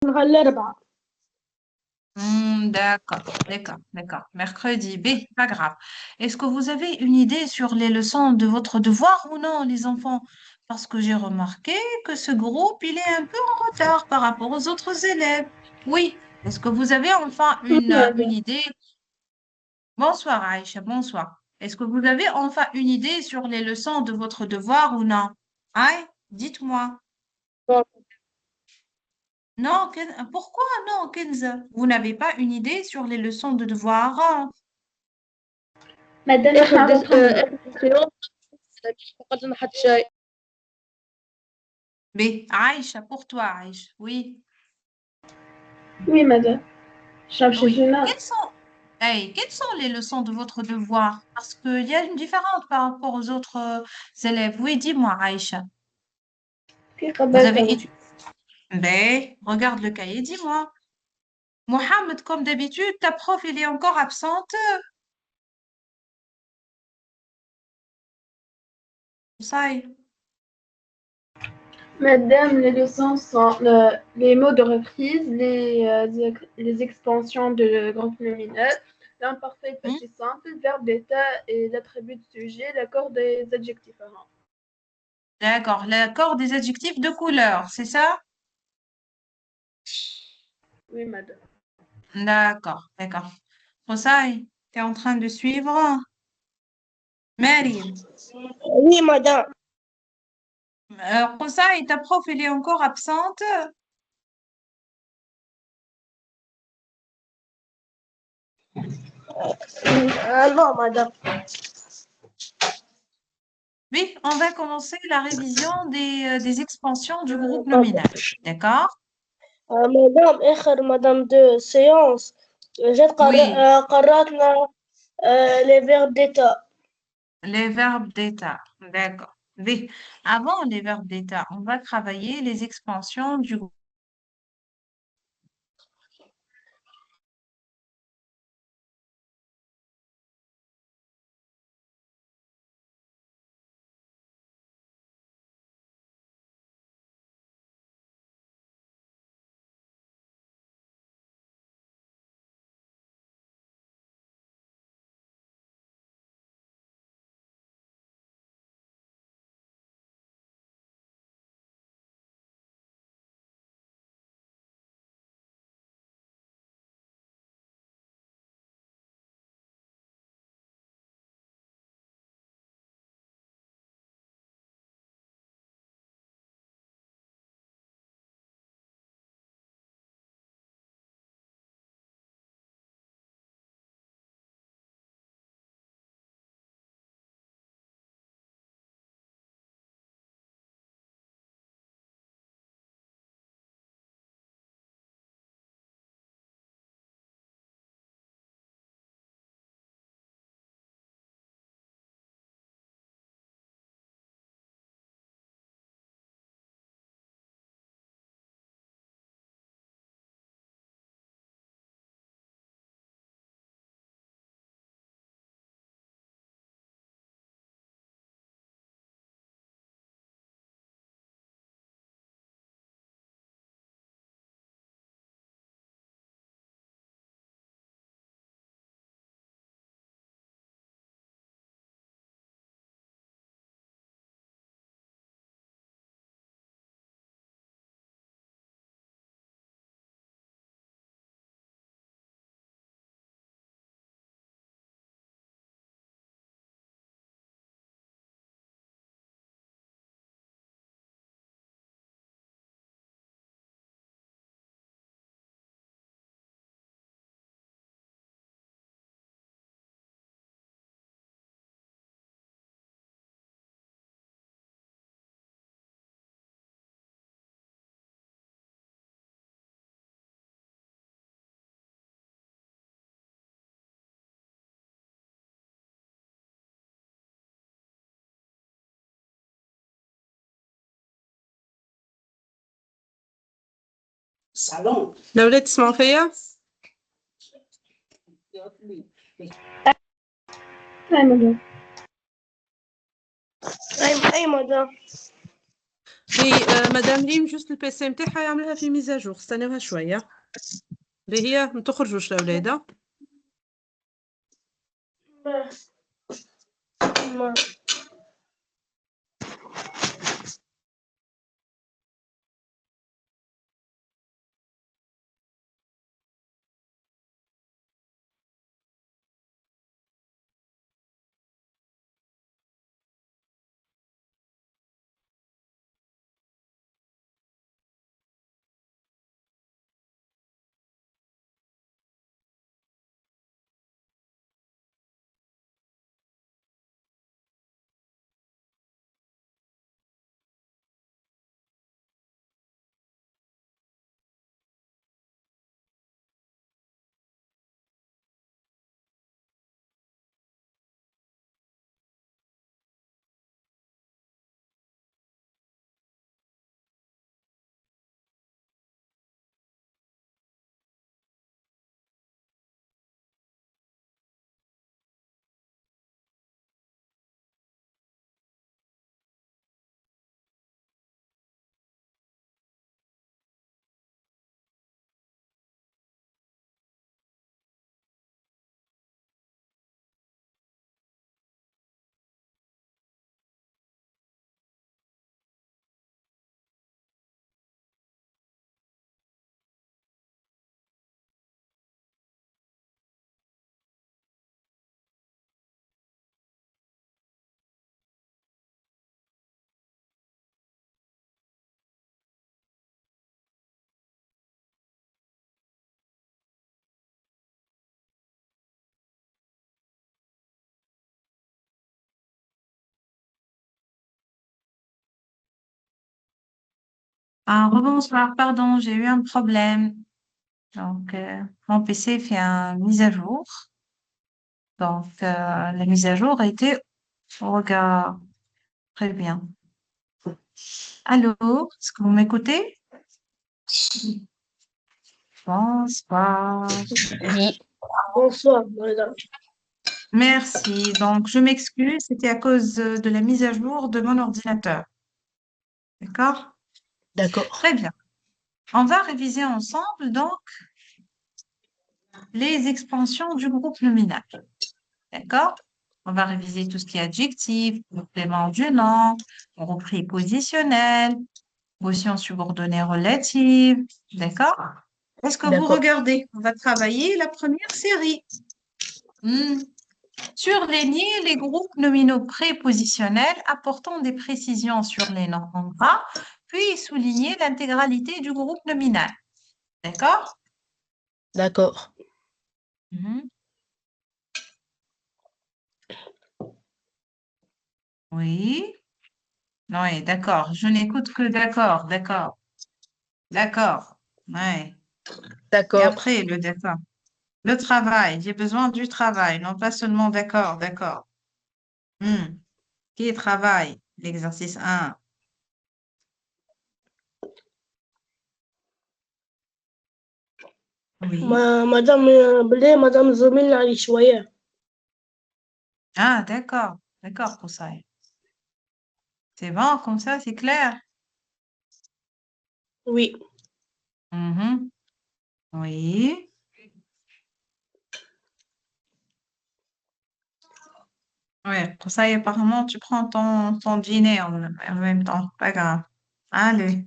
الأربعاء. D'accord. Mercredi, B, pas grave. Est-ce que vous avez une idée sur les leçons de votre devoir ou non, les enfants? Parce que j'ai remarqué que ce groupe, il est un peu en retard par rapport aux autres élèves. Oui. Est-ce que vous avez enfin une ماذا؟ idée? Bonsoir, Aïcha, bonsoir. Est-ce que vous avez enfin une idée sur les leçons de votre devoir ou non? Aïe, dites-moi. Non, pourquoi non, Kenza? Vous n'avez pas une idée sur les leçons de devoir? مادام آخر احنا على ديس الحمد. آخر سيونس مش فقط لنا حتى شيء. B, Aïcha, pour toi, Aïcha. Oui, Oui, madame. شرب oui. شجنا. Quelles sont les leçons de votre devoir? Parce qu'il y a une différence par rapport aux autres élèves. Oui, dis-moi, Aïcha. كي Vous قبلت avez أنا. étudié. B, regarde le cahier, dis-moi. Mohamed, comme d'habitude, ta prof, elle est encore absente. Ça y est. Madame, les leçons sont les mots de reprise, les expansions de groupe nominal, l'imparfait Hmm? passé simple, verbe d'état et l'attribut de sujet, l'accord des adjectifs arrange. D'accord. L'accord des adjectifs de couleur, c'est ça? Oui, madame. D'accord. Rosaï, tu es en train de suivre? Marie, Oui, madame. Rosaï, ta prof, elle est encore absente? Non, madame. Oui, on va commencer la révision des expansions du groupe طب nominal. D'accord? مدام آخر مدام دو سيونس جات Oui, قرأتنا les verbes d'état. les verbes d'état. D'accord. Oui, avant les verbes d'état, on va travailler les expansions du groupe. الأولاد تسمعوا فيا؟ أي مدام. أي مدام. مدام ريم جوست البيسي متاعها يعملها في ميزاجور، استناوها شوية. هي ما تخرجوش الأولاد. ما Ah, rebonsoir, pardon, j'ai eu un problème. Donc, mon PC fait une mise à jour. Donc, la mise à jour a été au regard. Très bien. Allô, est-ce que vous m'écoutez? Bonsoir. Oui, bonsoir, madame. Merci. Donc, je m'excuse, c'était à cause de la mise à jour de mon ordinateur. D'accord? d'accord. Très bien. On va réviser ensemble, donc, les expansions du groupe nominal. D'accord? On va réviser tout ce qui est adjectif, complément du nom, groupe prépositionnel, motion subordonnée relative. D'accord? Est-ce que vous D'accord. regardez? On va travailler la première série. Surligner les groupes nominaux prépositionnels apportant des précisions sur les noms en gras, puis souligner l'intégralité du groupe nominal. D'accord? D'accord. Mhm. Oui. Oui, d'accord. Je n'écoute que d'accord, d'accord, d'accord. Ouais. Et D'accord. après, le d'accord. Le travail, j'ai besoin du travail, non pas seulement d'accord, d'accord. Hmm. Qui travaille? L'exercice 1. Oui. مدام بلي مدام زميلنا علي شوية. Ah, d'accord, d'accord pour ça. C'est bon, comme ça, c'est clair. Oui. Mhm. Oui. Ouais, pour ça, apparemment, tu prends ton dîner en même temps. Pas grave. Allez.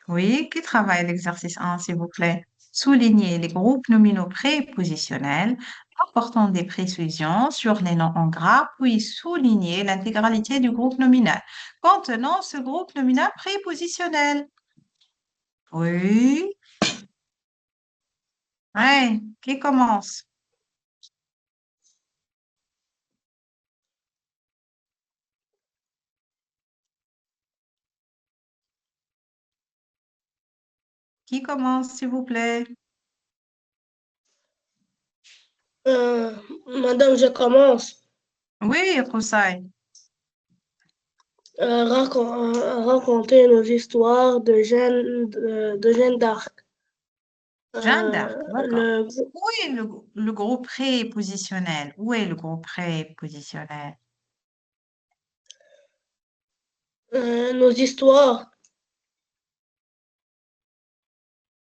Oui, qui travaille l'exercice 1, s'il vous plaît? Soulignez les groupes nominaux prépositionnels apportant des précisions sur les noms en gras, puis soulignez l'intégralité du groupe nominal contenant ce groupe nominal prépositionnel. Oui. Ouais, qui commence? Qui commence, s'il vous plaît? Madame, je commence. Oui, Roussaï. Raconter nos histoires de Jeanne d'Arc. Jeanne d'Arc, d'accord. Le, Où est le groupe prépositionnel? Où est le groupe prépositionnel? Nos histoires.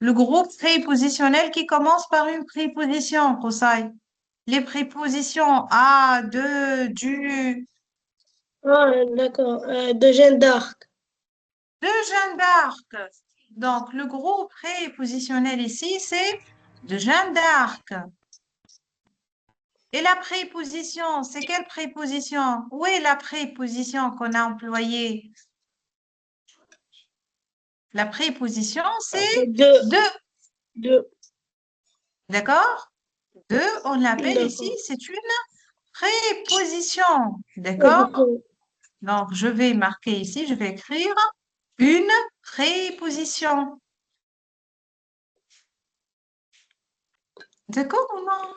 Le groupe prépositionnel qui commence par une préposition, Qusay. Les prépositions à, de, du, Ah, d'accord. De Jeanne d'Arc. de Jeanne d'Arc. Donc, le groupe prépositionnel ici, c'est de Jeanne d'Arc. Et la préposition, c'est quelle préposition? Où est la préposition qu'on a employée? La préposition, c'est De. de. De. D'accord? De, on l'appelle ici, D'accord. c'est une préposition. D'accord? Donc, je vais marquer ici, je vais écrire une préposition. D'accord ou non?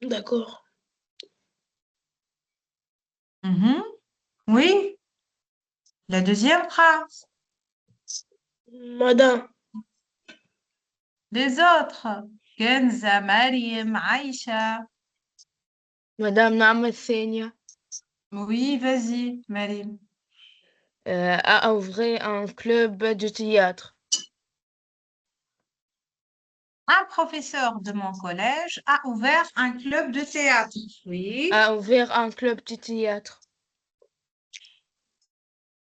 D'accord. Mhm. Oui. La deuxième phrase. Madame. Les autres. Kenza, Mariam, Aïcha. مدام نعمة الثانية Oui, vas-y, Mariam. a ouvert un club de théâtre. Un professeur de mon collège a ouvert un club de théâtre. Oui. A ouvert un club de théâtre.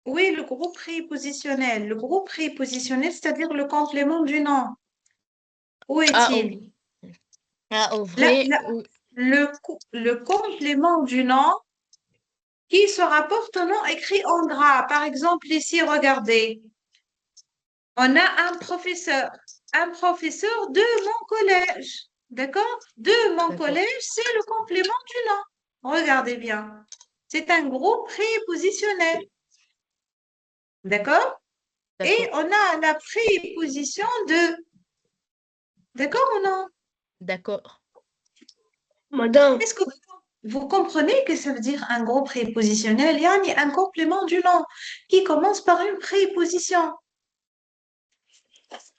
Oui, le groupe prépositionnel. Le groupe prépositionnel, c'est-à-dire le complément du nom. Où est-il? A ouvert Le complément du nom qui se rapporte au nom écrit en gras. Par exemple, ici, regardez. On a un professeur de mon collège. D'accord? De mon D'accord. collège, c'est le complément du nom. Regardez bien. C'est un groupe prépositionnel. D'accord? Et D'accord. on a la préposition de. D'accord ou non? D'accord. Madame. Est-ce que vous comprenez que ça veut dire un groupe prépositionnel? Il y a un complément du nom qui commence par une préposition.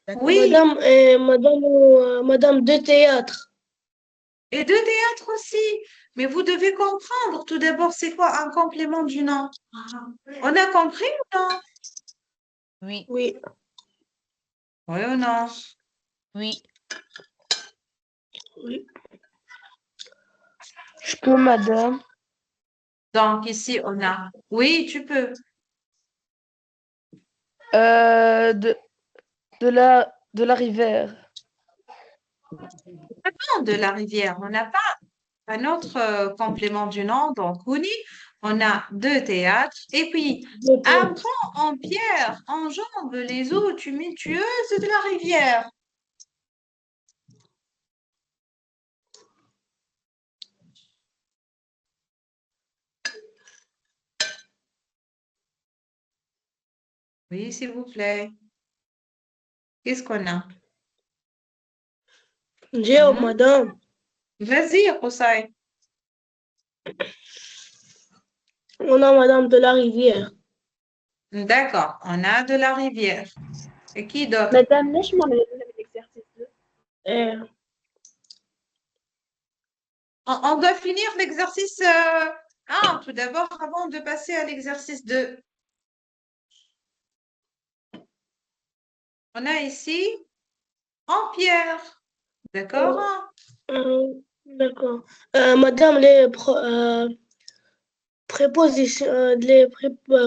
D'accord. Oui, Madame, madame de théâtre. et de théâtre aussi. Mais vous devez comprendre tout d'abord, c'est quoi un complément du nom? On a compris ou non? Oui. Oui. Oui ou non? Oui. Oui. Je peux, madame. Donc ici, on a. Oui, tu peux. De la rivière. Non, de la rivière. On n'a pas un autre complément du nom. Donc, Ouni, on a deux théâtres. Et puis, De théâtre. apprends en pierre, enjambe les eaux tumultueuses de la rivière. Oui, s'il vous plaît. Qu'est-ce qu'on a? Géo, Mhm. madame. Vas-y, Rosaï. On a madame de la rivière. D'accord, on a de la rivière. Et qui d'autre? Madame, lâche-moi l'exercice 2. Euh, On doit finir l'exercice 1 tout d'abord avant de passer à l'exercice 2. On a ici en pierre. D'accord? d'accord. Madame, les prépositions,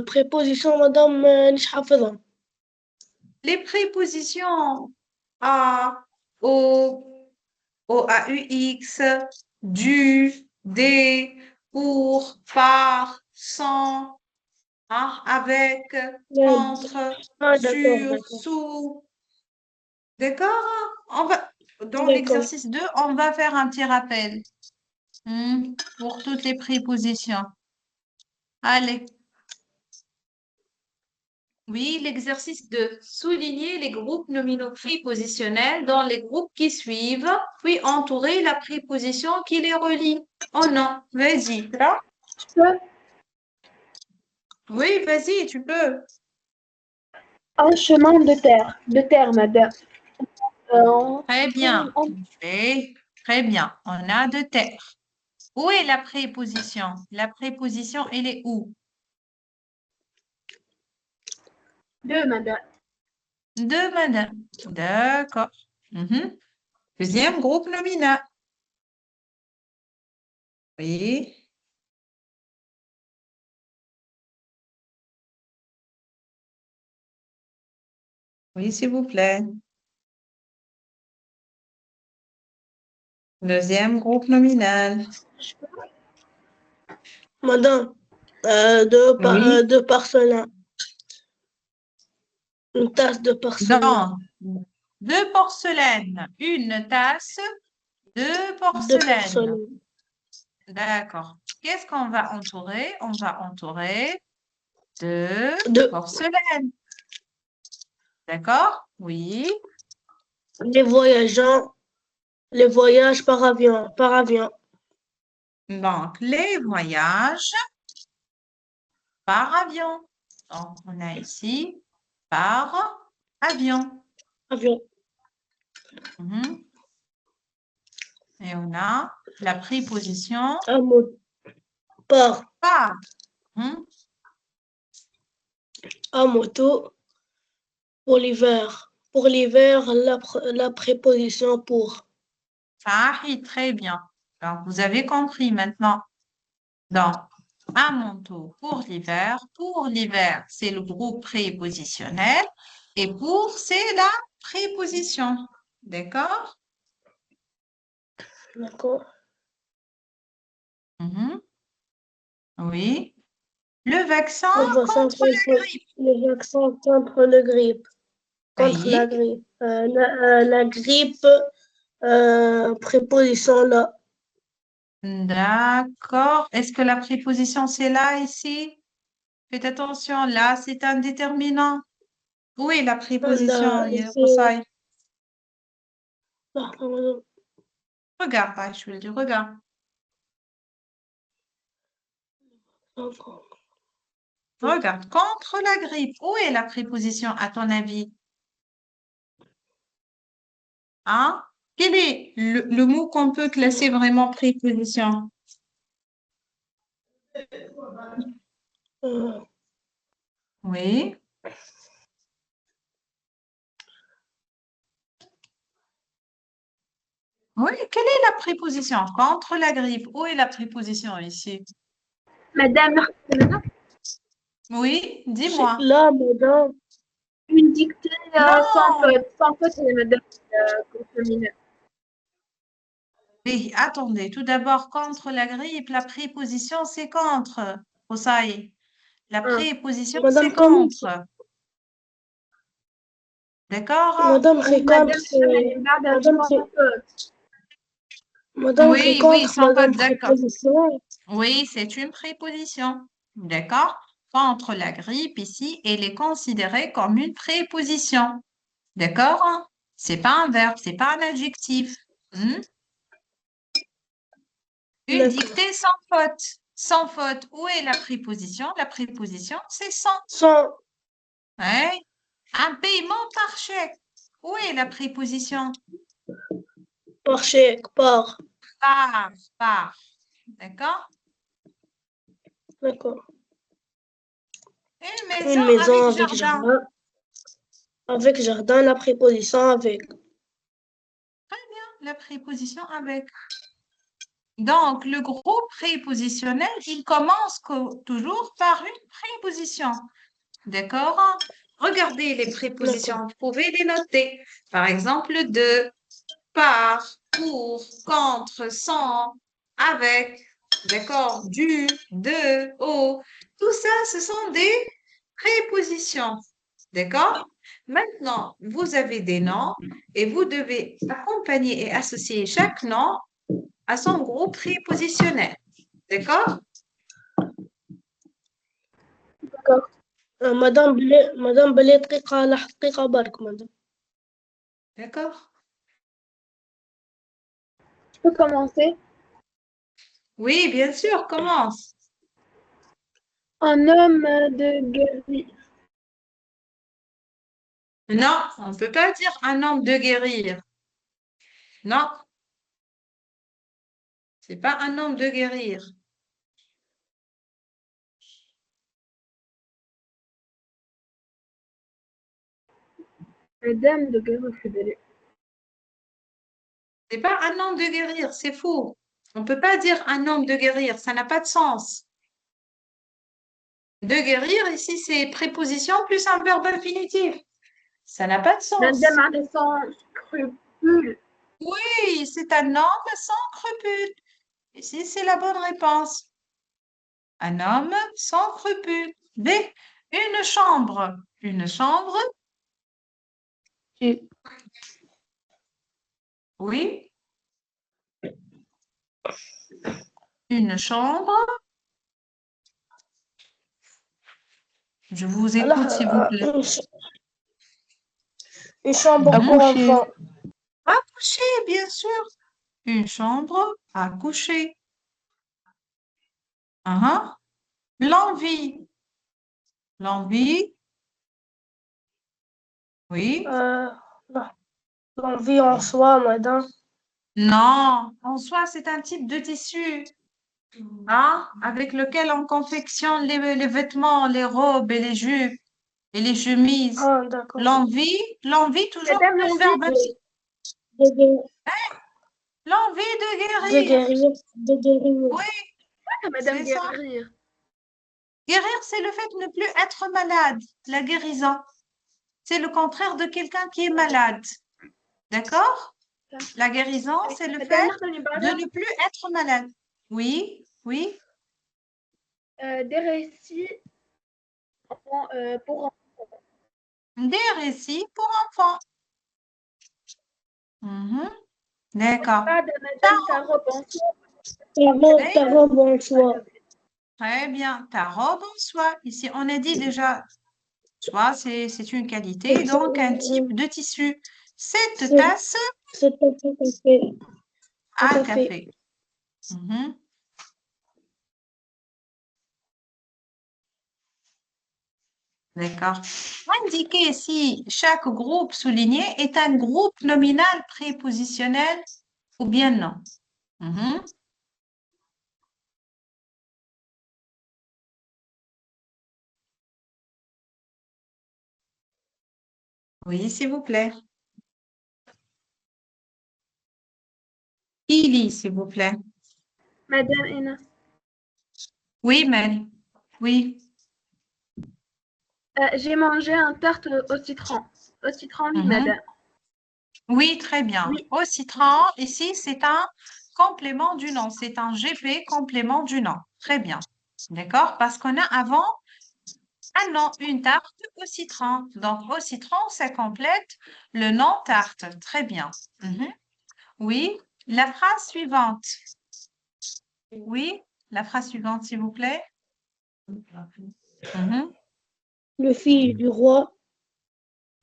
prépositions, madame, مش حافظهم. Les prépositions à, au, AUX, du, des, pour, par, sans, hein, avec, contre, Ah, d'accord, sur, d'accord. sous. D'accord? Dans D'accord. l'exercice 2, on va faire un petit rappel pour toutes les prépositions. Allez. Oui, l'exercice 2. Souligner les groupes nominaux prépositionnels dans les groupes qui suivent, puis entourer la préposition qui les relie. Oh non, vas-y. Je peux. Oui, vas-y, tu peux. Un chemin de terre. De terre, madame. Très bien. Oui, très bien. On a de terre. Où est la préposition? La préposition, elle est où? Deux, madame. Deux, madame. D'accord. Mhm. Deuxième groupe nominal. Oui. Oui, s'il vous plaît. Deuxième groupe nominal. Madame, Oui. deux porcelain. Une tasse de porcelain. Donc, deux porcelaines. Une tasse, deux Deux porcelaines. porcelaines. D'accord. Qu'est-ce qu'on va entourer? On va entourer deux Deux. porcelaines. D'accord? Oui. Les voyageants. Les voyages par avion. Par avion. Donc, les voyages par avion. Donc, on a ici par avion. Avion. Mhm. Et on a la préposition Un mot. Par. par. Mhm. Un moto. Pour l'hiver. Pour l'hiver, la préposition pour. Sahi, très bien. Donc, vous avez compris maintenant. Donc, un manteau pour l'hiver. Pour l'hiver, c'est le groupe prépositionnel. Et pour, c'est la préposition. D'accord? D'accord. Mhm. Oui. Le vaccin Le vaccin contre la grippe. le vaccin contre le grippe. Contre la Oui. grippe. La grippe, préposition là. D'accord. Est-ce que la préposition, c'est là, ici? Faites attention, là, c'est un déterminant. Où est la préposition, Là, Hossein? c'est. Regarde, je vais le dire, regarde. Regarde, contre la grippe. Où est la préposition, à ton avis? Hein? Quel est le mot qu'on peut classer vraiment préposition? Euh, Oui. Oui, quelle est la préposition? Contre la grippe. Où est la préposition ici? Madame, madame, Oui, c'est dis-moi. là, madame. une dictée Non! sans faute, madame, contaminée. Oui, attendez. Tout d'abord, contre la grippe, la préposition, c'est contre. Hossein. La Ah. préposition, Madame, c'est comment contre. D'accord? Madame, Oui, c'est contre, madame, c'est madame, madame, sans c'est, faute. madame, c'est Oui, oui, contre, sans madame, faute, d'accord. préposition. Oui, c'est une préposition. D'accord? Contre la grippe, ici, elle est considérée comme une préposition. D'accord? C'est pas un verbe, c'est pas un adjectif. Hmm? Une D'accord. dictée sans faute. Sans faute, où est la préposition? La préposition, c'est sans. Sans, Ouais. Un paiement par chèque. Où est la préposition? par chèque, par. Par, par. D'accord? D'accord. Une maison Une maison avec avec jardin. jardin. Avec jardin, la préposition avec. La préposition avec. Donc, le groupe prépositionnel, il commence toujours par une préposition. D'accord? Regardez les D'accord. prépositions, vous pouvez les noter. Par exemple, de, par, pour, contre, sans, avec, d'accord, du, de, au. Tout ça, ce sont des prépositions. D'accord? Maintenant, vous avez des noms et vous devez accompagner et associer chaque nom à son groupe prépositionnel. D'accord? D'accord. مدام بلي دقيقة على حقيقة برك مدام. D'accord? Je peux commencer. Oui, bien sûr, commence. Un homme de guerrier. Non, on ne peut pas dire un homme de guérir. Non, c'est pas un homme de guérir. Madame de Guerre. C'est pas un homme de guérir, c'est faux. On ne peut pas dire un homme de guérir, ça n'a pas de sens. De guérir, ici, c'est préposition plus un verbe infinitif. Ça n'a pas de sens. Madame a des sans scrupules. Oui, c'est un homme sans scrupules. Ici, c'est la bonne réponse. Un homme sans scrupules. B. Une chambre. Une chambre. Tu. Oui. Une chambre. Je vous écoute, Alors, s'il vous plaît. une chambre Mhm. pour Accoucher. enfants. À coucher, bien sûr. Une chambre à coucher. Uhum. L'envie. L'envie. Oui. Non. L'envie en soi, madame. Non. En soi, c'est un type de tissu. Hein, avec lequel on confectionne les vêtements, les robes et les jupes et les chemises. Ah, d'accord. L'envie toujours Madame, plus l'envie verbe De, de, l'envie de de guérir. guérir. De guérir. Oui, Madame c'est ça. Guerre. Guérir, c'est le fait de ne plus être malade. La guérison, c'est le contraire de quelqu'un qui est malade. D'accord? La guérison, c'est le fait de ne plus être malade. Oui, oui. Des récits pour Des récits pour enfants. Mhm. D'accord. pas de Madame ta robe en soie. Ta robe en soi. Très bien. Ta robe en soie. Ici, on a dit déjà, soie, c'est une qualité, donc un type de tissu. Cette tasse C'est un café. à Tout à fait. café. Mhm. D'accord. Indiquez si chaque groupe souligné est un groupe nominal prépositionnel ou bien non. Mhm. Oui, s'il vous plaît. Qui lit, s'il vous plaît? Madame Ena. Oui, Mel. Oui. J'ai mangé un tarte au citron. Au citron, oui, Mhm. madame. Oui, très bien. Oui. Au citron, ici, c'est un complément du nom. C'est un GP complément du nom. Très bien. D'accord? Parce qu'on a avant un nom, une tarte au citron. Donc, au citron, ça complète le nom tarte. Très bien. Mhm. Oui. La phrase suivante. Oui. La phrase suivante, s'il vous plaît. Mhm. Le fils du roi.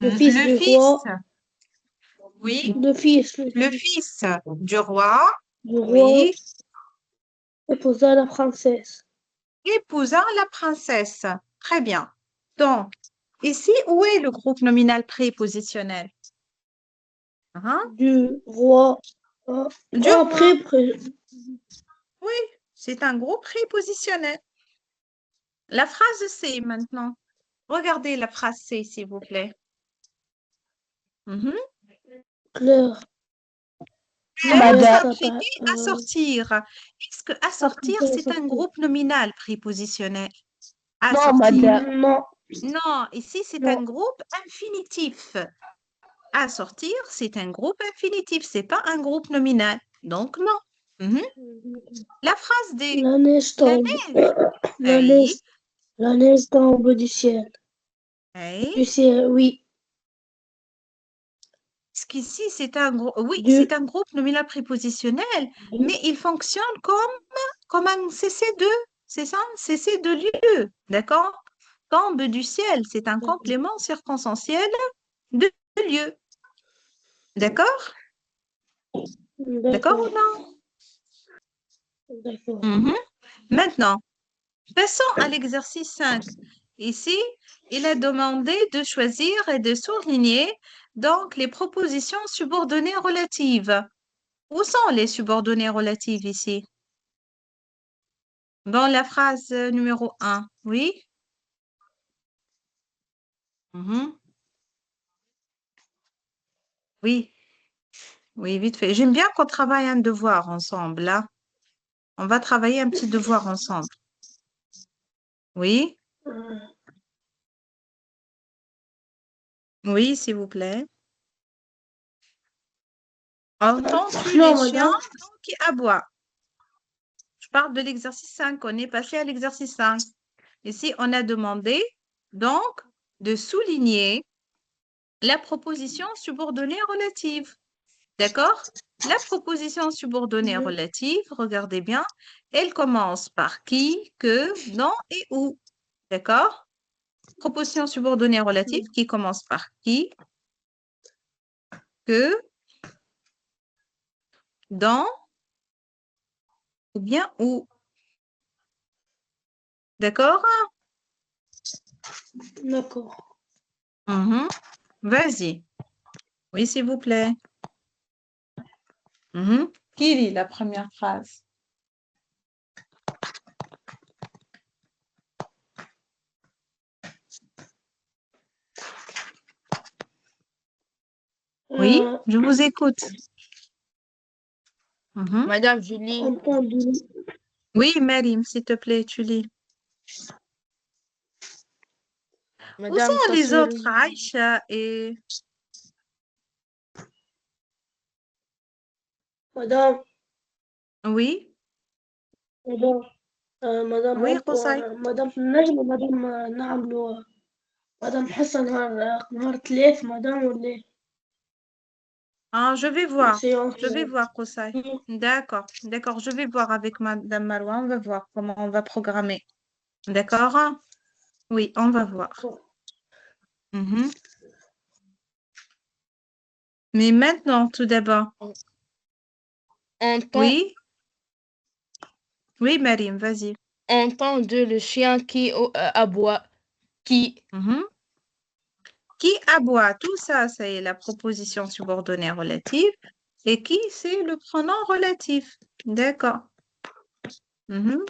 Le Le fils du fils. roi. Oui. Le fils Le fils du roi. du roi Oui. épousa la princesse. Épousa la princesse. Très bien. Donc, ici, où est le groupe nominal prépositionnel? Hein? Du roi. Du Après, roi. Oui, c'est un groupe prépositionnel. La phrase C maintenant. Regardez la phrase C, s'il vous plaît. Mhm. Claire. Claire Madame. s'apprêtait à sortir. Est-ce que assortir, c'est un groupe nominal prépositionnel? Non, Assortir. madame. Non. Non, ici, c'est Non. un groupe infinitif. Assortir, c'est un groupe infinitif, c'est pas un groupe nominal. Donc, non. Mhm. La phrase D. La neige La tombe. neige. La Oui. neige. La neige tombe du ciel. Oui. Du ciel, oui. Parce qu'ici, c'est un groupe, oui, Du. c'est un groupe nominal prépositionnel, mais il fonctionne comme un CC2. C'est ça, un CC de lieu. D'accord? Tombe du ciel, c'est un complément circonstanciel de lieu. D'accord? D'accord ou D'accord. non? D'accord. Mhm. Maintenant, passons à l'exercice 5. Ici, il est demandé de choisir et de souligner donc les propositions subordonnées relatives. Où sont les subordonnées relatives ici? Dans la phrase numéro 1, oui? Mhm. Oui, oui, vite fait. J'aime bien qu'on travaille un devoir ensemble, là. On va travailler un petit devoir ensemble. Oui, Euh, oui, s'il vous plaît. Entends-tu non, les chiens madame. qui aboient? Je parle de l'exercice 5. On est passé à l'exercice 5. Ici, on a demandé donc de souligner la proposition subordonnée relative. D'accord? La proposition subordonnée Mhm. relative, regardez bien, elle commence par qui, que, dans et où. D'accord? Proposition subordonnée relative qui commence par qui, que, dans ou bien où. D'accord? D'accord. Mhm. Vas-y. Oui, s'il vous plaît. Mhm. Qui lit la première phrase? Oui, Euh, je vous écoute. Mhm. Madame Julie, entendu. Oui, Marim, s'il te plaît, tu lis. Où sont Madame les Tassoul, autres, Aïcha et... Madame, Oui, madame, مدام oui, Qusay. مدام نجم مدام نعملوا مدام حصة نهار ثلاث مدام ولا إيه؟ Ah, je vais voir. séance. Je vais voir, Qusay. D'accord, d'accord. Je vais voir avec Madame Marois. On va voir comment on va programmer. D'accord? Oui, on va voir. Mhm. Mais maintenant, tout d'abord. entend, Oui, oui, Marim, vas-y. entend le chien qui aboie, qui, Mhm. Qui aboie? Tout ça, c'est la proposition subordonnée relative. Et qui, c'est le pronom relatif. D'accord. Mhm.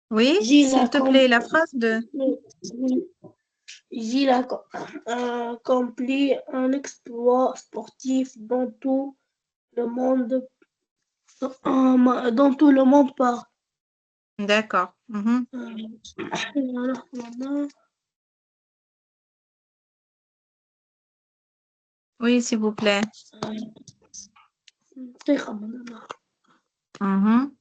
Oui, Gilles s'il te plaît, la phrase de... accomplit un exploit sportif dont tout le monde dont tout le monde parle. D'accord. Mhm. Alors, maman, Oui, s'il vous plaît. دقيقة ماما. Mhm.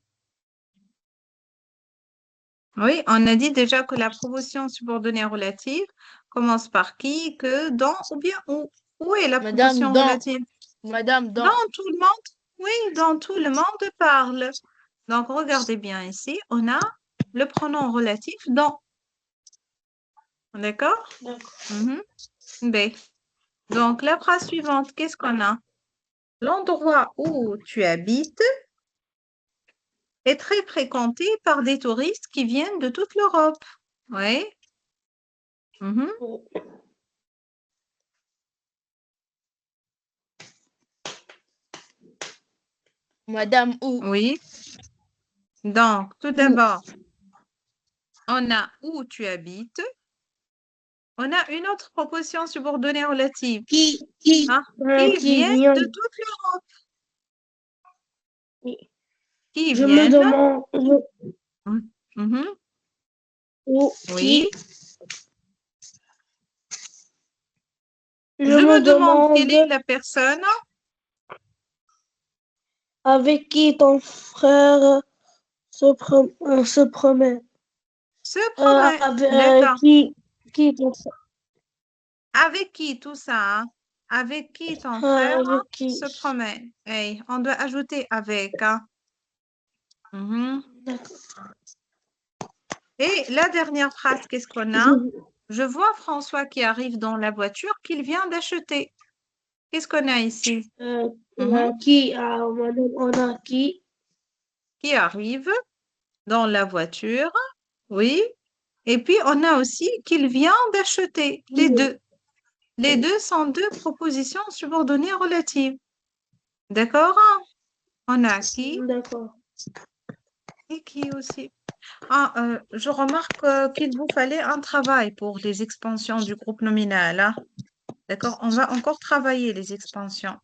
Oui, on a dit déjà que la proposition subordonnée relative commence par qui, que, dans ou bien où. Où est la Madame proposition dans, relative? Madame Dans dans, tout le monde? Oui, dans tout le monde parle. Donc, regardez bien ici, on a le pronom relatif dans. D'accord? D'accord. Mhm. B. Donc, la phrase suivante, qu'est-ce qu'on a? L'endroit où tu habites est très fréquenté par des touristes qui viennent de toute l'Europe. Oui. Mhm. Madame où, Oui. Donc, tout d'abord, on a où tu habites. On a une autre proposition subordonnée relative. Hein? Qui qui viennent vient. de toute l'Europe. Qui Je me viennent. demande Mhm. où Oui. qui. Je Je me me demande quelle demande est la personne. avec qui ton frère se promène. Se promène. D'accord. Qui ton frère, Avec qui tout ça? Hein? Avec qui ton frère avec qui. se promène? Hey, on doit ajouter avec. Hein? Mhm. D'accord. Et la dernière phrase, qu'est-ce qu'on a? Je vois François qui arrive dans la voiture qu'il vient d'acheter. Qu'est-ce qu'on a ici? Mhm. Qui on a Qui arrive dans la voiture. Oui. Et puis, on a aussi qu'il vient d'acheter. Les deux. Les deux sont deux propositions subordonnées relatives. D'accord? On a qui D'accord. et qui aussi. Je remarque qu'il vous fallait un travail pour les expansions du groupe nominal, hein. D'accord? On va encore travailler les expansions.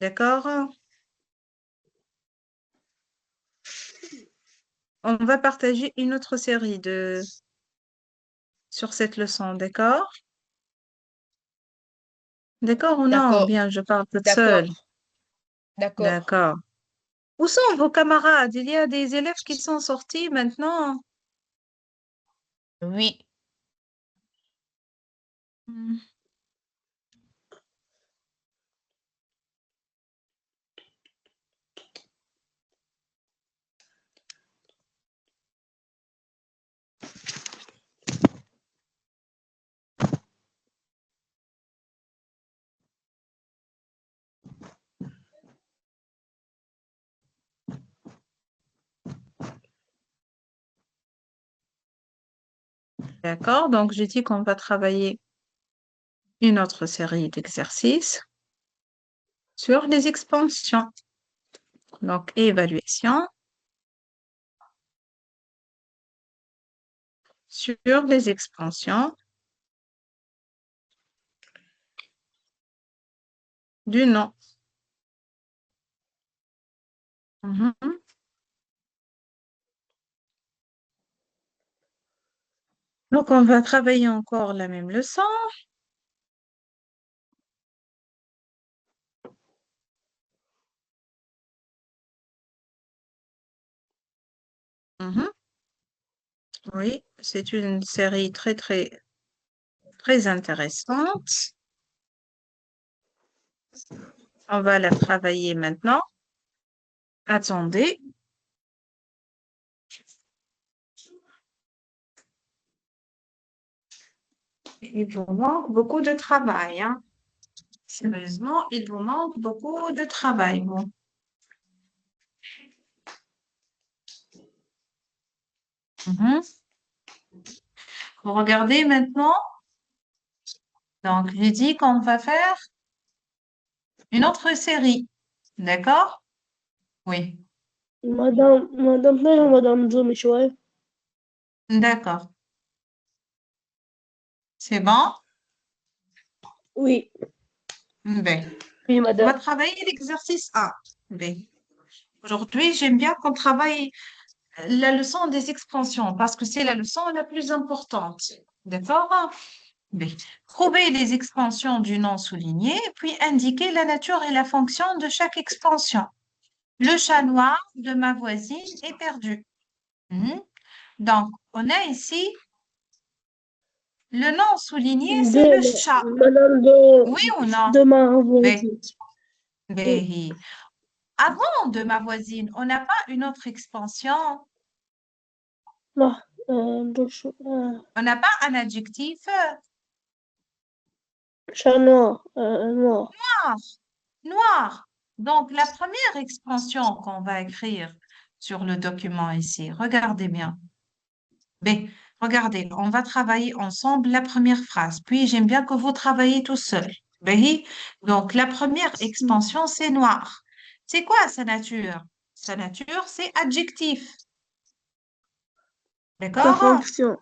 D'accord? On va partager une autre série sur cette leçon, d'accord? D'accord ou non? D'accord, Bien, je parle toute seule. d'accord, d'accord. D'accord. Où sont vos camarades? Il y a des élèves qui sont sortis maintenant. Oui. Hmm. D'accord, donc j'ai dit qu'on va travailler une autre série d'exercices sur les expansions. Donc, évaluation sur les expansions du nom. Mhm. Donc, on va travailler encore la même leçon. Mhm. Oui, c'est une série très, très, très intéressante. On va la travailler maintenant. Attendez. Il vous manque beaucoup de travail, hein. Sérieusement, il vous manque beaucoup de travail. Bon. Mhm. Vous regardez maintenant. Donc, j'ai dit qu'on va faire une autre série. D'accord? Oui. مدام فين مدام زومي شوي D'accord. C'est bon? وي Ben. وي On va مدام travailler l'exercice 1. Ben. Aujourd'hui, j'aime bien qu'on travaille la leçon des expansions parce que c'est la leçon la plus importante. D'accord? B. Trouver les expansions du nom souligné, puis indiquer la nature et la fonction de chaque expansion. Le chat noir de ma voisine est perdu. Mhm. Donc, on a ici le nom souligné, c'est le chat. مدام Oui ou non? دو ما B. voisine وي B. Avant de ma voisine, on n'a pas une autre expansion. لا دو شو On n'a pas un adjectif شا نوار نوار noir. Noir. Donc, la première expansion qu'on va écrire sur le document ici, regardez bien. B. Regardez, on va travailler ensemble la première phrase. Puis, j'aime bien que vous travaillez tout seul. B. Donc, la première expansion, c'est noir. C'est quoi sa nature? Sa nature, c'est adjectif. sa D'accord? fonction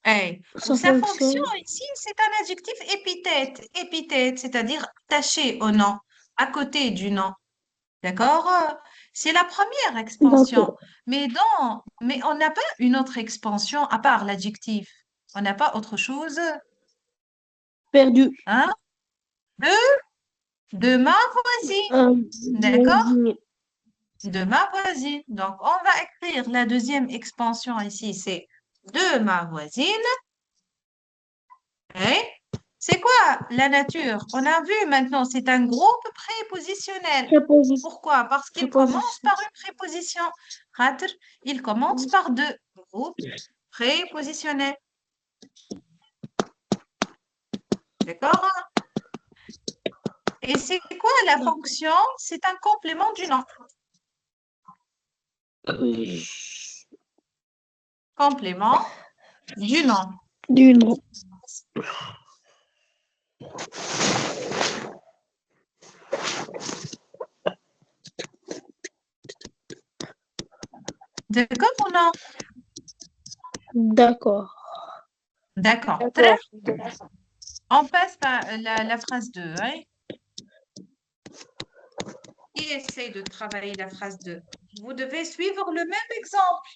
Hey. Ou sa sa fonction fonction ici, c'est un adjectif épithète. Épithète, c'est-à-dire attaché au nom, à côté du nom. D'accord? C'est la première expansion. d'accord Mais on n'a pas une autre expansion à part l'adjectif. On n'a pas autre chose, perdu hein? De, de ma voisine. D'accord? voisine De ma voisine. Donc, on va écrire la deuxième expansion ici, c'est de ma voisine. Et c'est quoi la nature? On a vu maintenant, c'est un groupe prépositionnel. préposition Pourquoi? Parce qu'il commence préposition par une préposition. Khatr, il commence par deux groupes prépositionnels. D'accord? Et c'est quoi la fonction? C'est un complément du nom. oui. Complément du nom. du nom D'accord ou non? D'accord. D'accord. Très bien. On passe par la phrase 2. Hein? Qui essaie de travailler la phrase 2? Vous devez suivre le même exemple.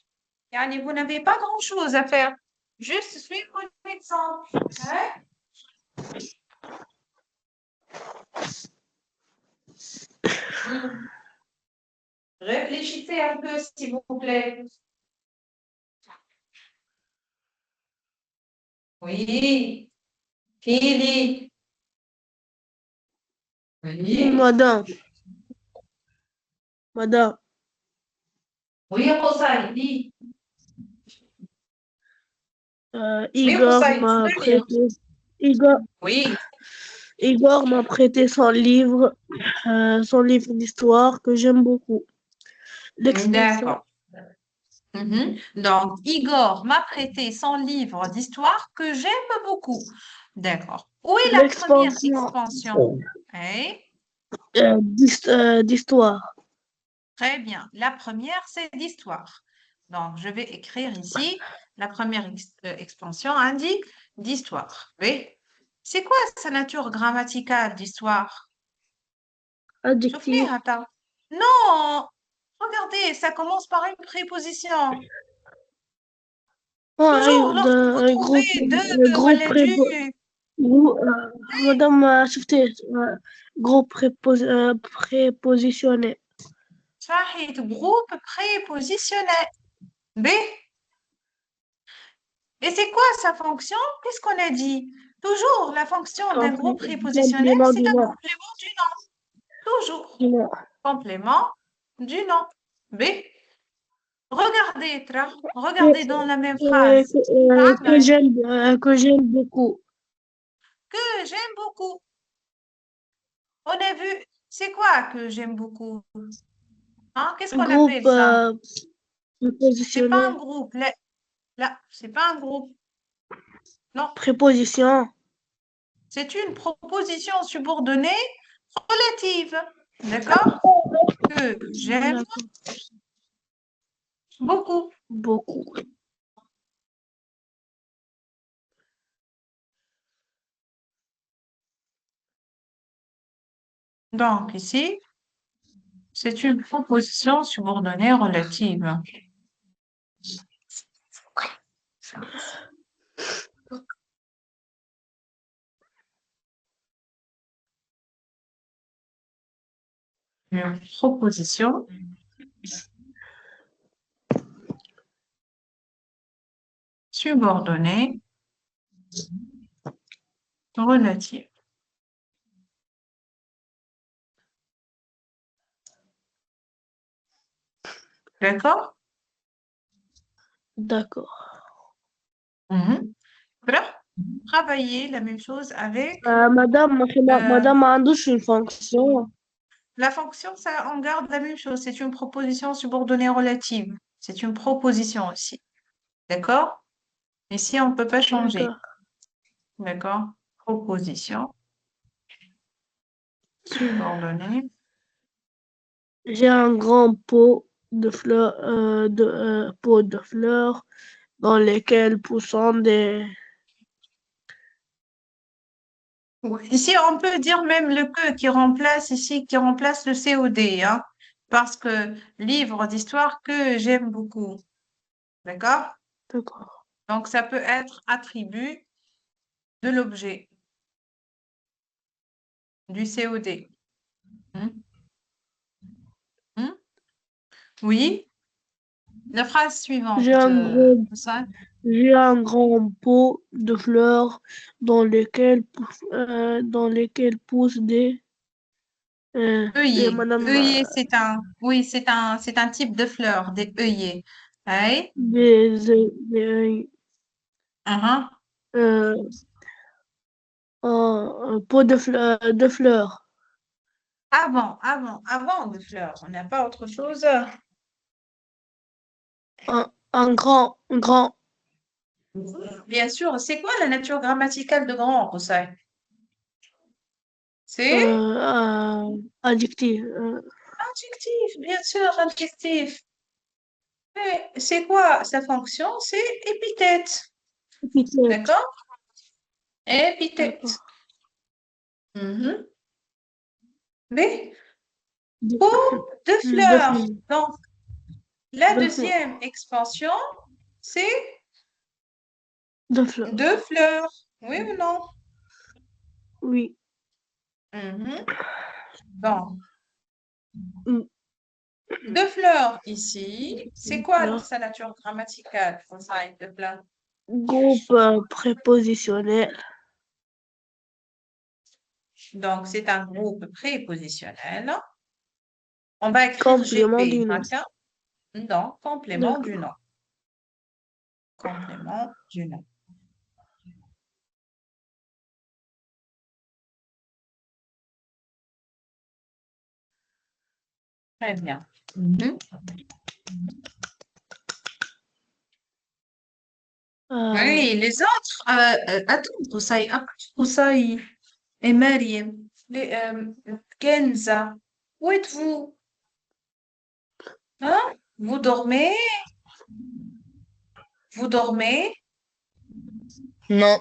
Yani, vous n'avez pas grand-chose à faire. Juste suivre l'exemple. Hein? Réfléchissez un peu, s'il vous plaît. Oui. Philippe. Oui. Madame, Oui, Rosalie. Oui. Oui, Igor Rosalie, tu m'a peux lire. prêté, Igor, Oui. Igor m'a prêté son livre d'histoire que j'aime beaucoup. L'expression D'accord. Donc, Igor m'a prêté son livre d'histoire que j'aime beaucoup. D'accord. Où est la première l'expansion expansion? Hein? d'histoire. Très bien. La première, c'est d'histoire. Donc, je vais écrire ici, la première expansion indique d'histoire. Oui. C'est quoi sa nature grammaticale d'histoire? Soufflez, Adjectif. attends. Non, regardez, ça commence par une préposition. Toujours, lorsque vous trouvez deux ou groupe elle du, Madame, شفتي groupe prépositionné. صحيح, groupe prépositionné. B. Et c'est quoi sa fonction? Qu'est-ce qu'on a dit? Toujours, la fonction d'un groupe prépositionnel, Complément c'est du un nom. complément du nom. Toujours. Du nom. Complément du nom. B. Regardez, Que, regardez dans la même phrase. que j'aime beaucoup. Que j'aime beaucoup. On a vu, c'est quoi que j'aime beaucoup? Hein? Qu'est-ce qu'on Groupe appelle ça? C'est pas un prépositionné. groupe. Là, c'est pas un groupe. Non, Préposition. c'est une proposition subordonnée relative. D'accord? Que j'aime D'accord. beaucoup. Beaucoup. Donc, ici, c'est une proposition subordonnée relative. Une proposition subordonnée relative. D'accord? D'accord. Mhm. Voilà. Travailler la même chose avec Madame a une fonction. la fonction, ça, on garde la même chose. C'est une proposition subordonnée relative. C'est une proposition aussi. D'accord? Ici, on ne peut pas changer. D'accord. D'accord? Proposition subordonnée. J'ai un grand pot de fleurs dans lesquels poussent des. Oui. Ici, on peut dire même le que qui remplace ici, qui remplace le COD, hein, parce que livre d'histoire que j'aime beaucoup. D'accord? D'accord. Donc, ça peut être attribut de l'objet du COD. Hmm? Hmm? Oui? La phrase J'ai suivante, un gros ça. J'ai un grand pot de fleurs dans lesquels poussent des œillet. madame, Œillet, oui, c'est un type de fleur, des œillets. Oui? Uh-huh. euh, un pot de fleurs. Avant de fleurs. On n'a pas autre chose. Un grand, Bien sûr, c'est quoi la nature grammaticale de grand, Roussaï? C'est adjectif. adjectif, bien sûr, adjectif. Mais c'est quoi sa fonction? C'est épithète. épithète. D'accord? Épithète. D'accord. Mhm. B. Deux Groupe de deux fleurs. fleurs. Donc, la Deux fleurs. deuxième expansion, c'est Deux fleurs. deux fleurs. Oui ou non? Oui. Mhm. Donc, Mm. deux fleurs ici. C'est quoi Fleurs. sa nature grammaticale? Conseil de fleurs. Groupe prépositionnel. Donc, c'est un groupe prépositionnel. On va écrire Complément GP. du nom. D'accord? Donc, complément du D'accord. nom. Complément du nom. Très bien. Mhm. Oui, les autres. Attends, Koussaï, après Koussaï et Mariam, Kenza, où êtes-vous? Hein? Vous dormez? Vous dormez? Non.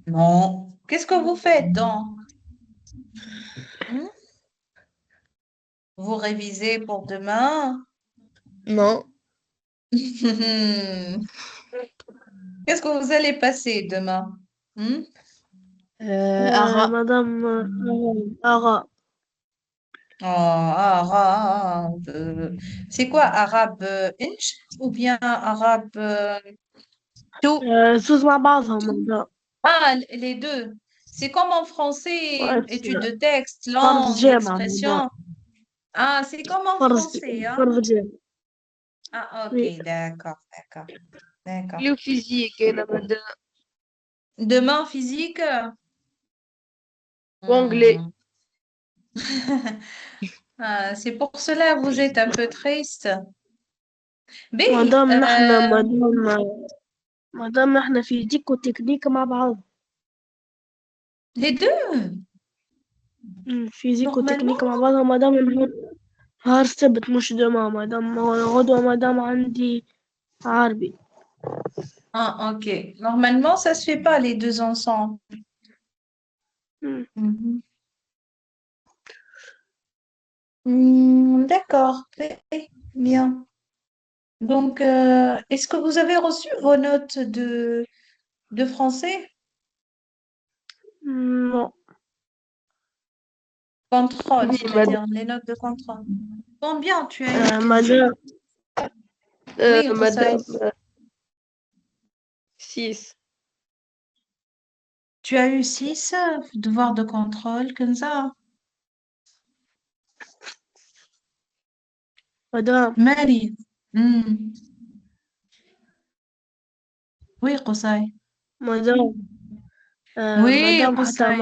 Non. Qu'est-ce que vous faites donc? Hmm? Vous révisez pour demain? Non. Qu'est-ce que vous allez passer demain? Hmm? Ara. Madame Ara. Oh, arabe. C'est quoi arabe inch ou bien arabe tout? زوز مع بعضهم مدام. Ah, les deux. C'est comme en français, Ouais, études de texte, فرض langue, جامع مدام. expression. Ah, c'est comme en فرض français, hein? فرض جامع. Ah, ok, Oui. d'accord, d'accord, d'accord. Le physique, madame. Demain, physique? Anglais. Hmm. Ah, c'est pour cela que vous êtes un peu triste. B, مدام نحن مدام نحن فيزيك وتكنيك مع بعض. les deux, فيزيك normalement. وتكنيك مع بعضها مدام نهار السبت مش دما مدام غدوة مدام عندي عربي. Ah, ok. Normalement, ça se fait pas les deux ensemble. مم. Mhm. D'accord, très bien. Donc, est-ce que vous avez reçu vos notes de français? Non. Contrôle, Oui, madame. c'est-à-dire les notes de contrôle. Combien tu as eu, Kenza? مدام Oui, Madame. Rosaï. 6. Tu as eu 6 devoirs de contrôle, Kenza. مدام Marie. Hmm. Oui, Rosaï. مدام Oui, مدام حتى Rosaï.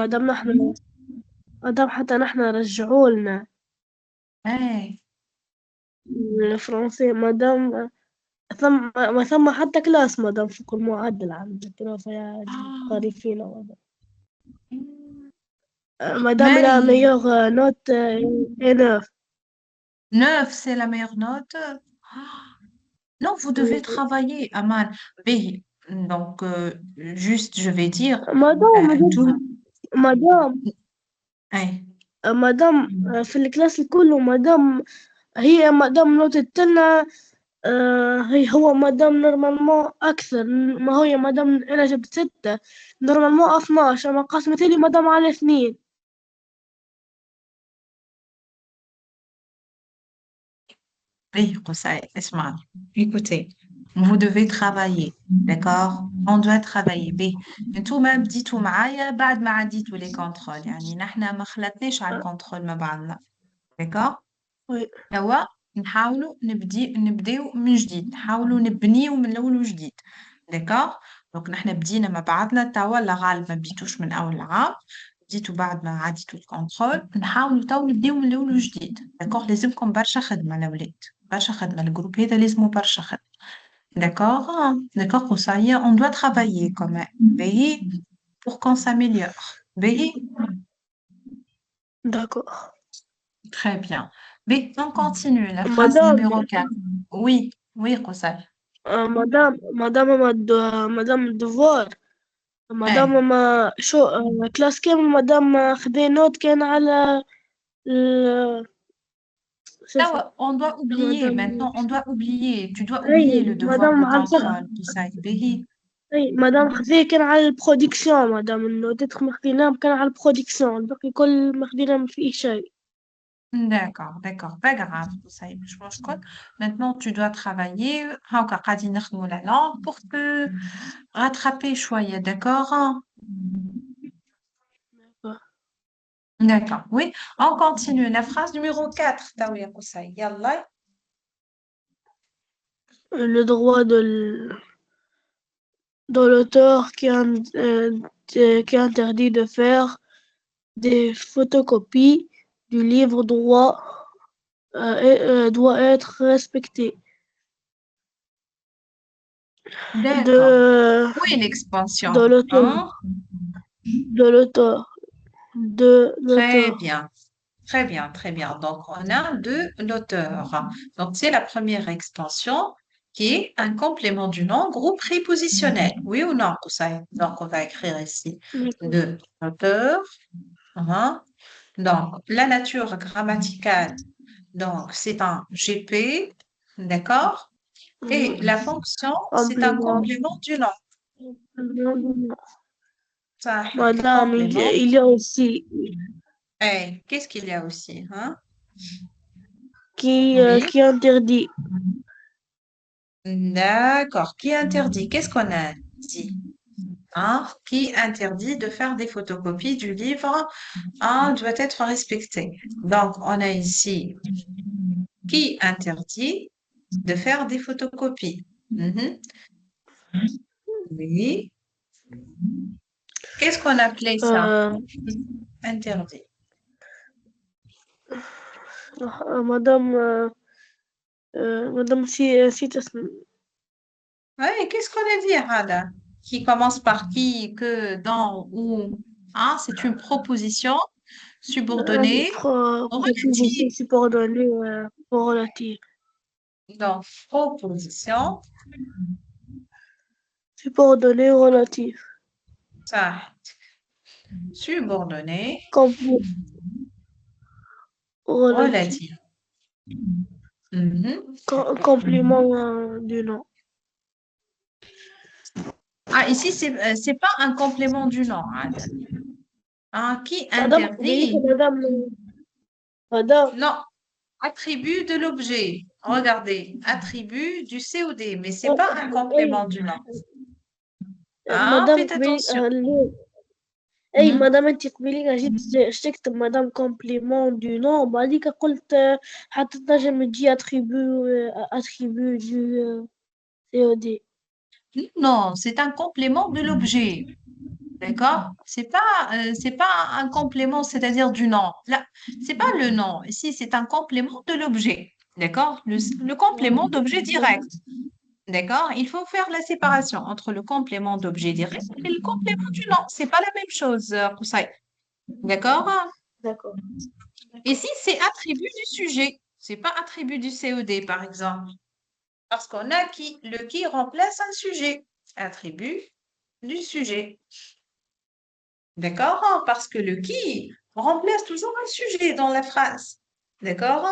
مدام حتى نحن رجعوا لنا Hey. الفرنسي مدام ما ثم حتى كلاس مدام فوق المعدل عند الدراسة يا Ah. قريفين Hmm. مدام لا Marie. meilleure note est 9. 9, c'est la meilleure note. Ah. Non, vous devez travailler, Aman. B. Donc, juste, je vais dire, مدام tout. مدام Hey. مدام في الكلاس كله مدام هي مدام نوتة لنا هي هو مدام نورمالمون أكثر ما هي مدام أنا جبت 6 نورمالمون 12 أما قسمت لي مدام على 2. Oui, Rosaï, اسمعني. Écoutez, vous devez travailler, d'accord? On doit travailler. B. انتوما بديتوا معايا بعد ما عديتوا les contrôles. يعني نحنا ما خلطناش على الكنترول مع بعضنا. d'accord؟ وي توا نحاولوا نبداو من جديد، نحاولوا نبنيو من الأول وجديد. d'accord؟ دونك نحنا بدينا مع بعضنا توا لا غالب ما بديتوش من أول العام، بديتوا بعد ما عديتوا الكنترول، نحاولوا توا نبداو من الأول وجديد. d'accord؟ لازمكم برشا خدمة الأولاد، برشا خدمة الجروب هذا لازمو برشا خدمة. d'accord؟ d'accord Rosaïa, on doit travailler quand même. باهي pour qu'on s'améliore. باهي داكور. Très bien. Mais on continue, la phrase Madame, numéro 4. Oui, oui, Roussel. مدام الدفوار Eh, مدام ما شو كلاس كامل مدام خذي نوت كان على شو là, اسمه on doit oublier, مدام maintenant, on doit oublier. Tu dois أي oublier le devoir de مدام على contrôle, Roussel. Béhi. أي مدام خذي كان على البرودكسيون مدام النوتات مخذيناهم كان على البرودكسيون الباقي كل مخذينهم في أي شيء D'accord, pas grave, Roussel. Je mange quoi? Maintenant, tu dois travailler. هاكا قاعدين نخدموا la langue pour te rattraper شوية, d'accord? D'accord, oui. On continue. La phrase numéro 4, Taouya Roussel. Yallah. le droit de l'auteur qui interdit de faire des photocopies du livre doit être respecté. D'accord. De, Où est de l'expansion? l'auteur, Hein? de l'auteur, de Très l'auteur. bien. Très bien, très bien. Donc, on a de l'auteur. Donc, c'est la première expansion qui est un complément du nom, groupe prépositionnel. Oui ou non, Koussaï? Donc, on va écrire ici de l'auteur. Hein. Donc, la nature grammaticale, donc, c'est un GP, d'accord? Et la fonction, c'est un Complément. complément du nom. Ça, Madame, complément. il y a aussi Et qu'est-ce qu'il y a aussi, hein? qui, Oui. qui interdit. D'accord. Qui interdit? Qu'est-ce qu'on a dit? Hein? Qui interdit de faire des photocopies du livre? Un doit être respecté. Donc, on a ici qui interdit de faire des photocopies. Mhm. Oui. Qu'est-ce qu'on appelait ça? Euh, Interdit. Madame, Madame, si Oui, qu'est-ce qu'on a dit, Rada? Qui commence par qui, que, dans, où? Hein? C'est une proposition subordonnée proposition relative. subordonnée au relatif. Donc, proposition, Subordonnée au relatif. ça, subordonnée, Compl- Relatif. relative. Mhm. Complément du nom. Ah, ici, c'est pas un complément du nom, Rada. Hein, qui Madame, vous voyez que interdit? Madame, Non, attribut de l'objet. Regardez, attribut du COD, mais c'est euh, pas un complément du nom. Hein, Madame faites attention. اي Mhm. مادام انت قبيلين جيت تكتب مادام كومبليمون دو نون بعديك قلت حتى تنجم تجي اتريبيو دو سي او دي Non, c'est un complément de l'objet. D'accord? C'est pas un complément, c'est-à-dire du nom. Là, c'est pas le nom. Ici, c'est un complément de l'objet. D'accord? Le complément d'objet direct. D'accord? Il faut faire la séparation entre le complément d'objet direct et le complément du nom. C'est pas la même chose, Koussaï. D'accord? D'accord. Ici, c'est attribut du sujet. C'est pas attribut du COD, par exemple. Parce qu'on a le qui remplace un sujet. Attribut du sujet. D'accord? Parce que le qui remplace toujours un sujet dans la phrase. D'accord?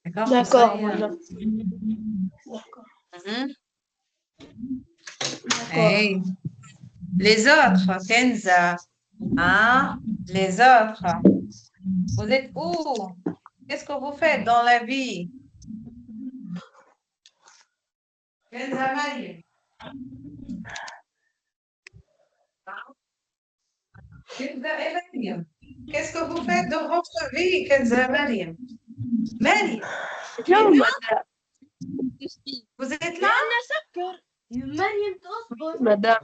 D'accord, D'accord, Koussaï? madame. D'accord. Mhm. D'accord. Hey. Les autres, Kenza. Hein? Les autres. Vous êtes où? Qu'est-ce que vous faites dans la vie? Kenza Marie. Kenza et Mariam. Qu'est-ce que vous faites dans votre vie, Kenza Mariam? Marie, tu es là? Vous êtes là? Madame.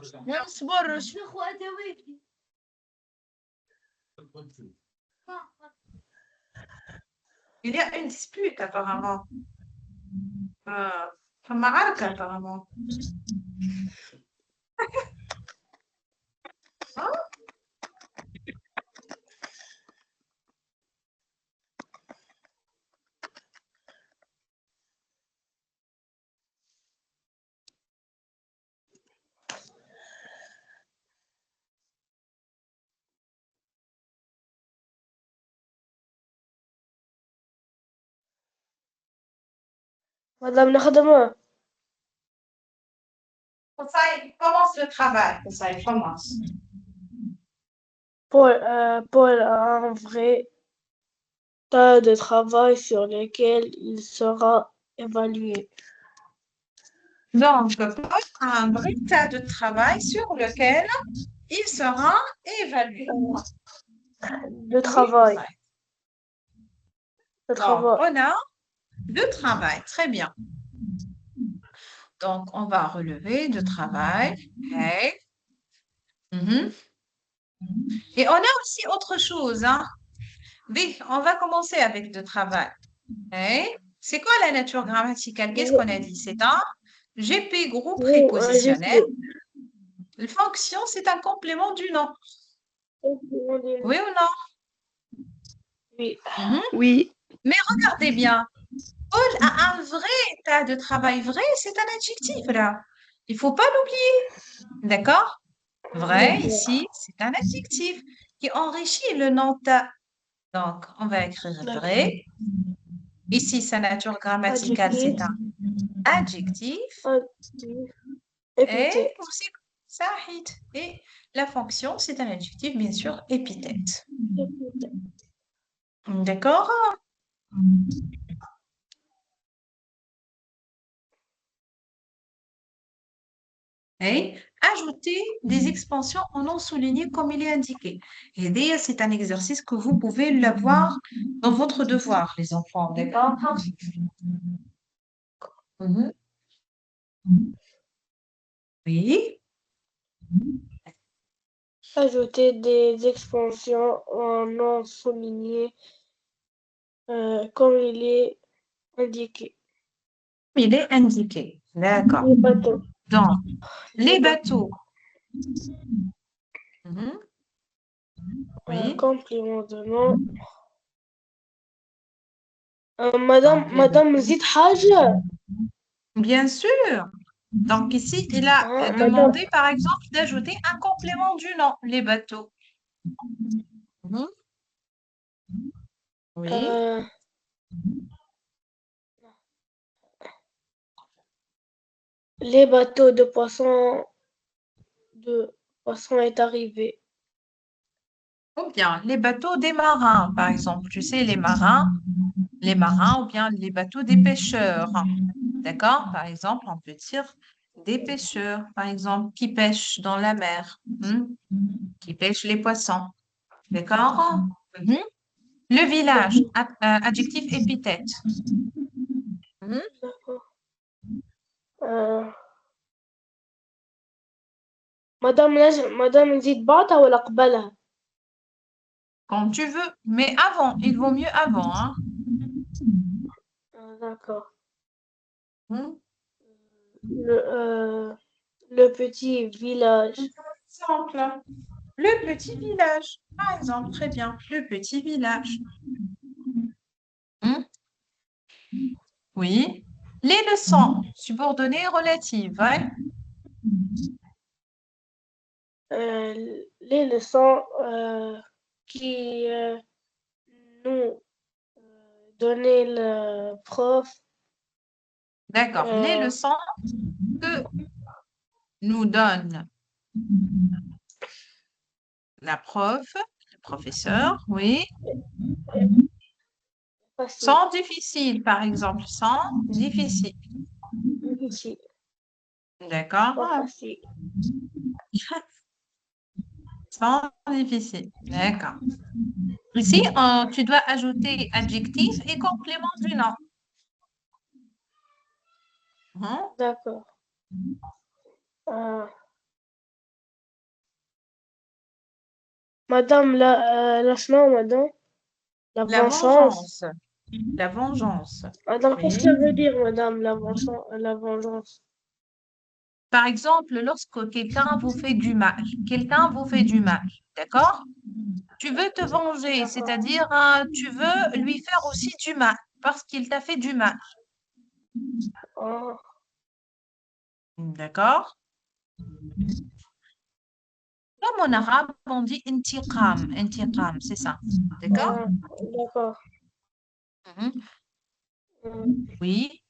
Il y a une dispute apparemment. معركة apparemment. Hein? مدام نخدمه Conseil, commence le travail. Conseil, commence. Paul a un vrai tas de travail sur lequel il sera évalué. Donc, Paul a un vrai tas de travail sur lequel il sera évalué. De travail. Ouais. De Donc, travail. on a de travail. Très bien. Donc, on va relever de travail. Okay. Mhm. Et on a aussi autre chose. Hein. Oui, on va commencer avec de travail. Okay. C'est quoi la nature grammaticale? Qu'est-ce qu'on a dit? C'est un GP groupe prépositionnel. La fonction, c'est un complément du nom. Oui ou non? Oui. Mhm. Oui. Mais Regardez bien. Paul a un vrai tas de travail. Vrai, c'est un adjectif là. Il ne faut pas l'oublier. D'accord? Vrai, ici, c'est un adjectif qui enrichit le nom tas. Donc, on va écrire vrai. Ici, sa nature grammaticale, c'est un adjectif. Et Épithète. aussi, sahid. Et la fonction, c'est un adjectif, bien sûr, épithète. D'accord? Et ajouter des expansions en non soulignées comme il est indiqué. Et d'ailleurs, c'est un exercice que vous pouvez l'avoir dans votre devoir, les enfants. D'accord? Mhm. Oui. Ajouter des expansions en non souligné comme il est indiqué. Il est indiqué. D'accord. Les bateaux. Donc, les bateaux. Mhm. Oui. Complément de nom. Donc, les مدام bateaux. نزيد حاجة. Bien sûr. Donc, ici, il a مدام demandé, par exemple, d'ajouter un complément du nom, les bateaux. Mhm. Oui. les bateaux de poissons est arrivé. Ou bien les bateaux des marins, par exemple. Tu sais, les marins ou bien les bateaux des pêcheurs. D'accord? Par exemple, on peut dire des pêcheurs, par exemple, qui pêchent dans la mer, qui pêchent les poissons. D'accord? Mhm. Le village, adjectif épithète. Mhm. D'accord. مدام نزيد بعضها ولا قبلها؟ Quand tu veux, mais avant, il vaut mieux avant. Hein? D'accord. Mhm. Le petit village. Exemple, le petit village, par exemple, très bien, le petit village. Hmm? Oui. Les leçons, subordonnées relatives, ouais. Les leçons qui nous donnait le prof. D'accord. Les leçons que nous donne la prof, le professeur, oui, Facile. sont difficiles, par exemple, sont difficiles. Difficile. D'accord? Pas facile. Sont difficiles. D'accord. Ici, tu dois ajouter adjectif et complément du nom. Mhm. D'accord. Madame la chemin, madame. La La vengeance. vengeance. La vengeance. Madame, qu'est-ce que ça Oui. veut dire, madame, la vengeance? Par exemple, lorsque quelqu'un vous fait du mal, d'accord? Tu veux te venger, c'est-à-dire tu veux lui faire aussi du mal parce qu'il t'a fait du mal, Ah, d'accord? Comme en arabe, on dit intiqam, c'est ça, d'accord? d'accord. Mhm. Oui.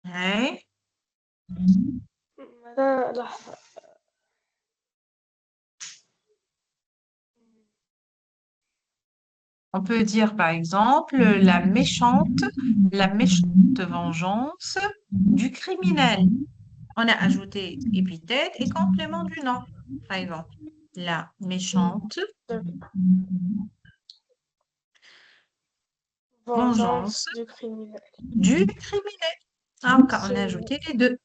Ouais. لا لحظة. On peut dire par exemple la méchante vengeance du criminel. On a ajouté épithète et complément du nom. Par exemple, la méchante vengeance Vengeance du criminel. du criminel. Ah, ok, on a ajouté les deux.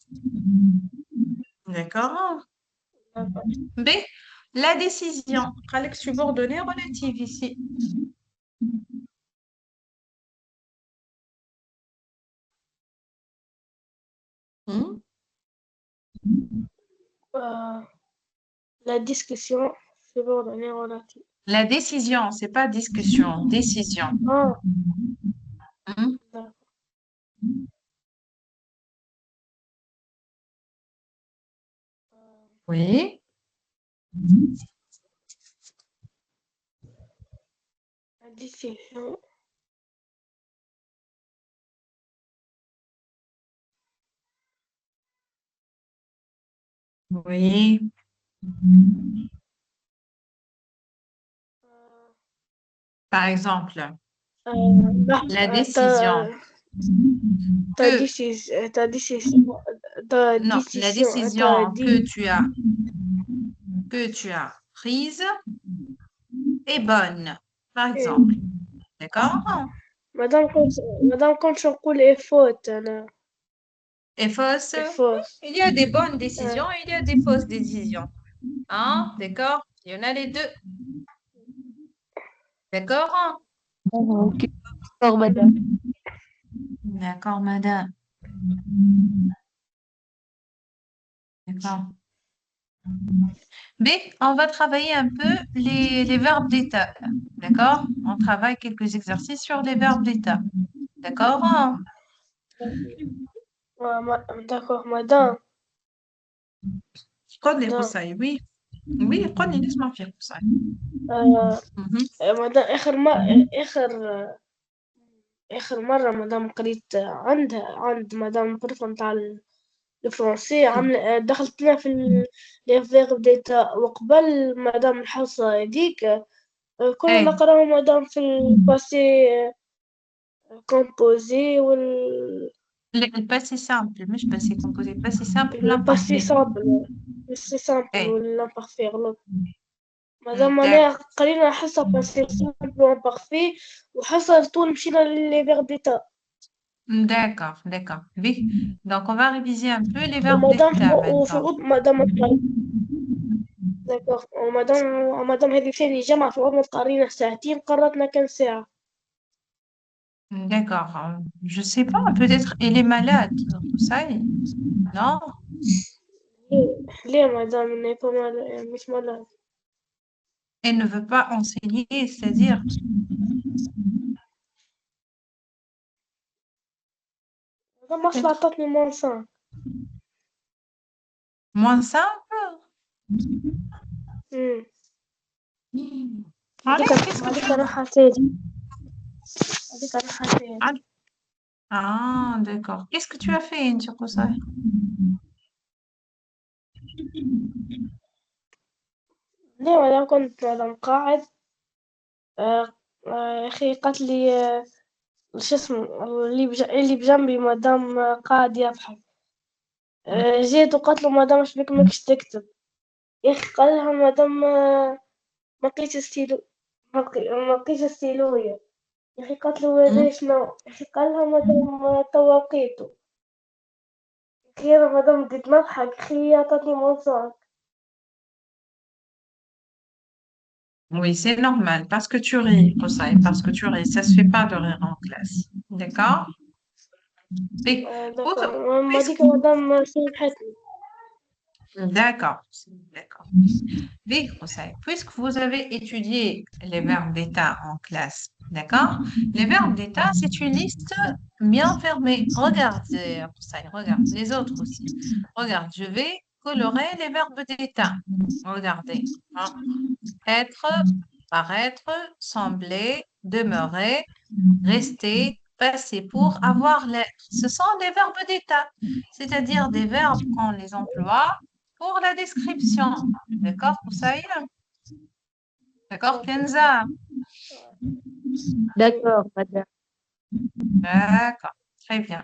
D'accord. D'accord. B, la décision. Alex subordonnée relative ici. Hmm? La discussion subordonnée relative. La décision, c'est pas discussion, décision. Ah, Hmm? d'accord. Oui. La décision. Oui. Par exemple, la décision Ta que, décision, ta décision, ta non, la décision, ta décision que tu as prise est bonne, par exemple. D'accord? مادام كنت نقول ايه فوت انا Et fausse, ايه فوت il y a des bonnes décisions et il y a des fausses décisions. Hein? D'accord? Il y en a les deux. D'accord? Ok. D'accord, madame. D'accord, madame. D'accord. B, on va travailler un peu les verbes d'état. D'accord? On travaille quelques exercices sur les verbes d'état. D'accord? d'accord مادام قولي مادام قصي oui. Oui, قولي نسمع فيك قصي. Mhm. مادام اخر مرة مادام قريت عند مادام البروف نتاع الفرنسي عاملة دخلت لنا في لي فيرب ديتا وقبل مادام الحصة هذيك كنا ايه نقراو مادام في الباسي كومبوزي الباسي سامبل مش باسي كومبوزي باسي سامبل الباسي l'imparfait. سامبل ايه والامبارفي غلط مادام انا d'accord. قرينا حصة باسي سامبل وامبارفي وحصة طول مشينا للي فيرب ديتا D'accord, d'accord. Oui. Donc, on va réviser un peu les verbes ومادام d'état وفي maintenant. الغد مادام داكوغ ومادام هذه ثاني جمعة في الغد قرينا ساعتين قررتنا كان ساعة D'accord. Je sais pas, peut-être elle est malade. Ça, non? ليه مادام مش مالها Elle ne veut pas enseigner, c'est-à-dire مادام أصلا peut-être عطتني مونسان moins simple. Allez, qu'est-ce que tu هذيك as? راح تاني هذيك راح تاني Ah, d'accord. Qu'est-ce que tu as fait, Ndjokosai? ليه مادام كنت مادام قاعد يا أخي قالت لي شو اسمه اللي بجنبي مادام قاعد يضحك جيت وقالت له مادام ايش بك ماكش تكتب يا أخي قال لها مادام ما لقيتش ستيلو ما لقيتش ستيلويا يا أخي قالت له هذا شنو يا أخي قال لها مادام توا لقيتو أخي أنا مادام بديت نضحك أخي عطتني موصال Oui, c'est normal, parce que tu ris, Kosai, parce que tu ris. Ça se fait pas de rire en classe. D'accord? Et, داكور ما puisque- ديك مادام سامحتني D'accord, d'accord. Oui, Kosai, puisque vous avez étudié les verbes d'état en classe, d'accord? Les verbes d'état, c'est une liste bien fermée. Regarde, Kosai, regarde, les autres aussi. Regarde, je vais colorer les verbes d'état. Regardez. Hein. Être, paraître, sembler, demeurer, rester, passer pour, avoir l'air. Ce sont des verbes d'état, c'est-à-dire des verbes qu'on les emploie pour la description. D'accord, Koussaï? D'accord, Kenza? D'accord, madame. D'accord, très bien.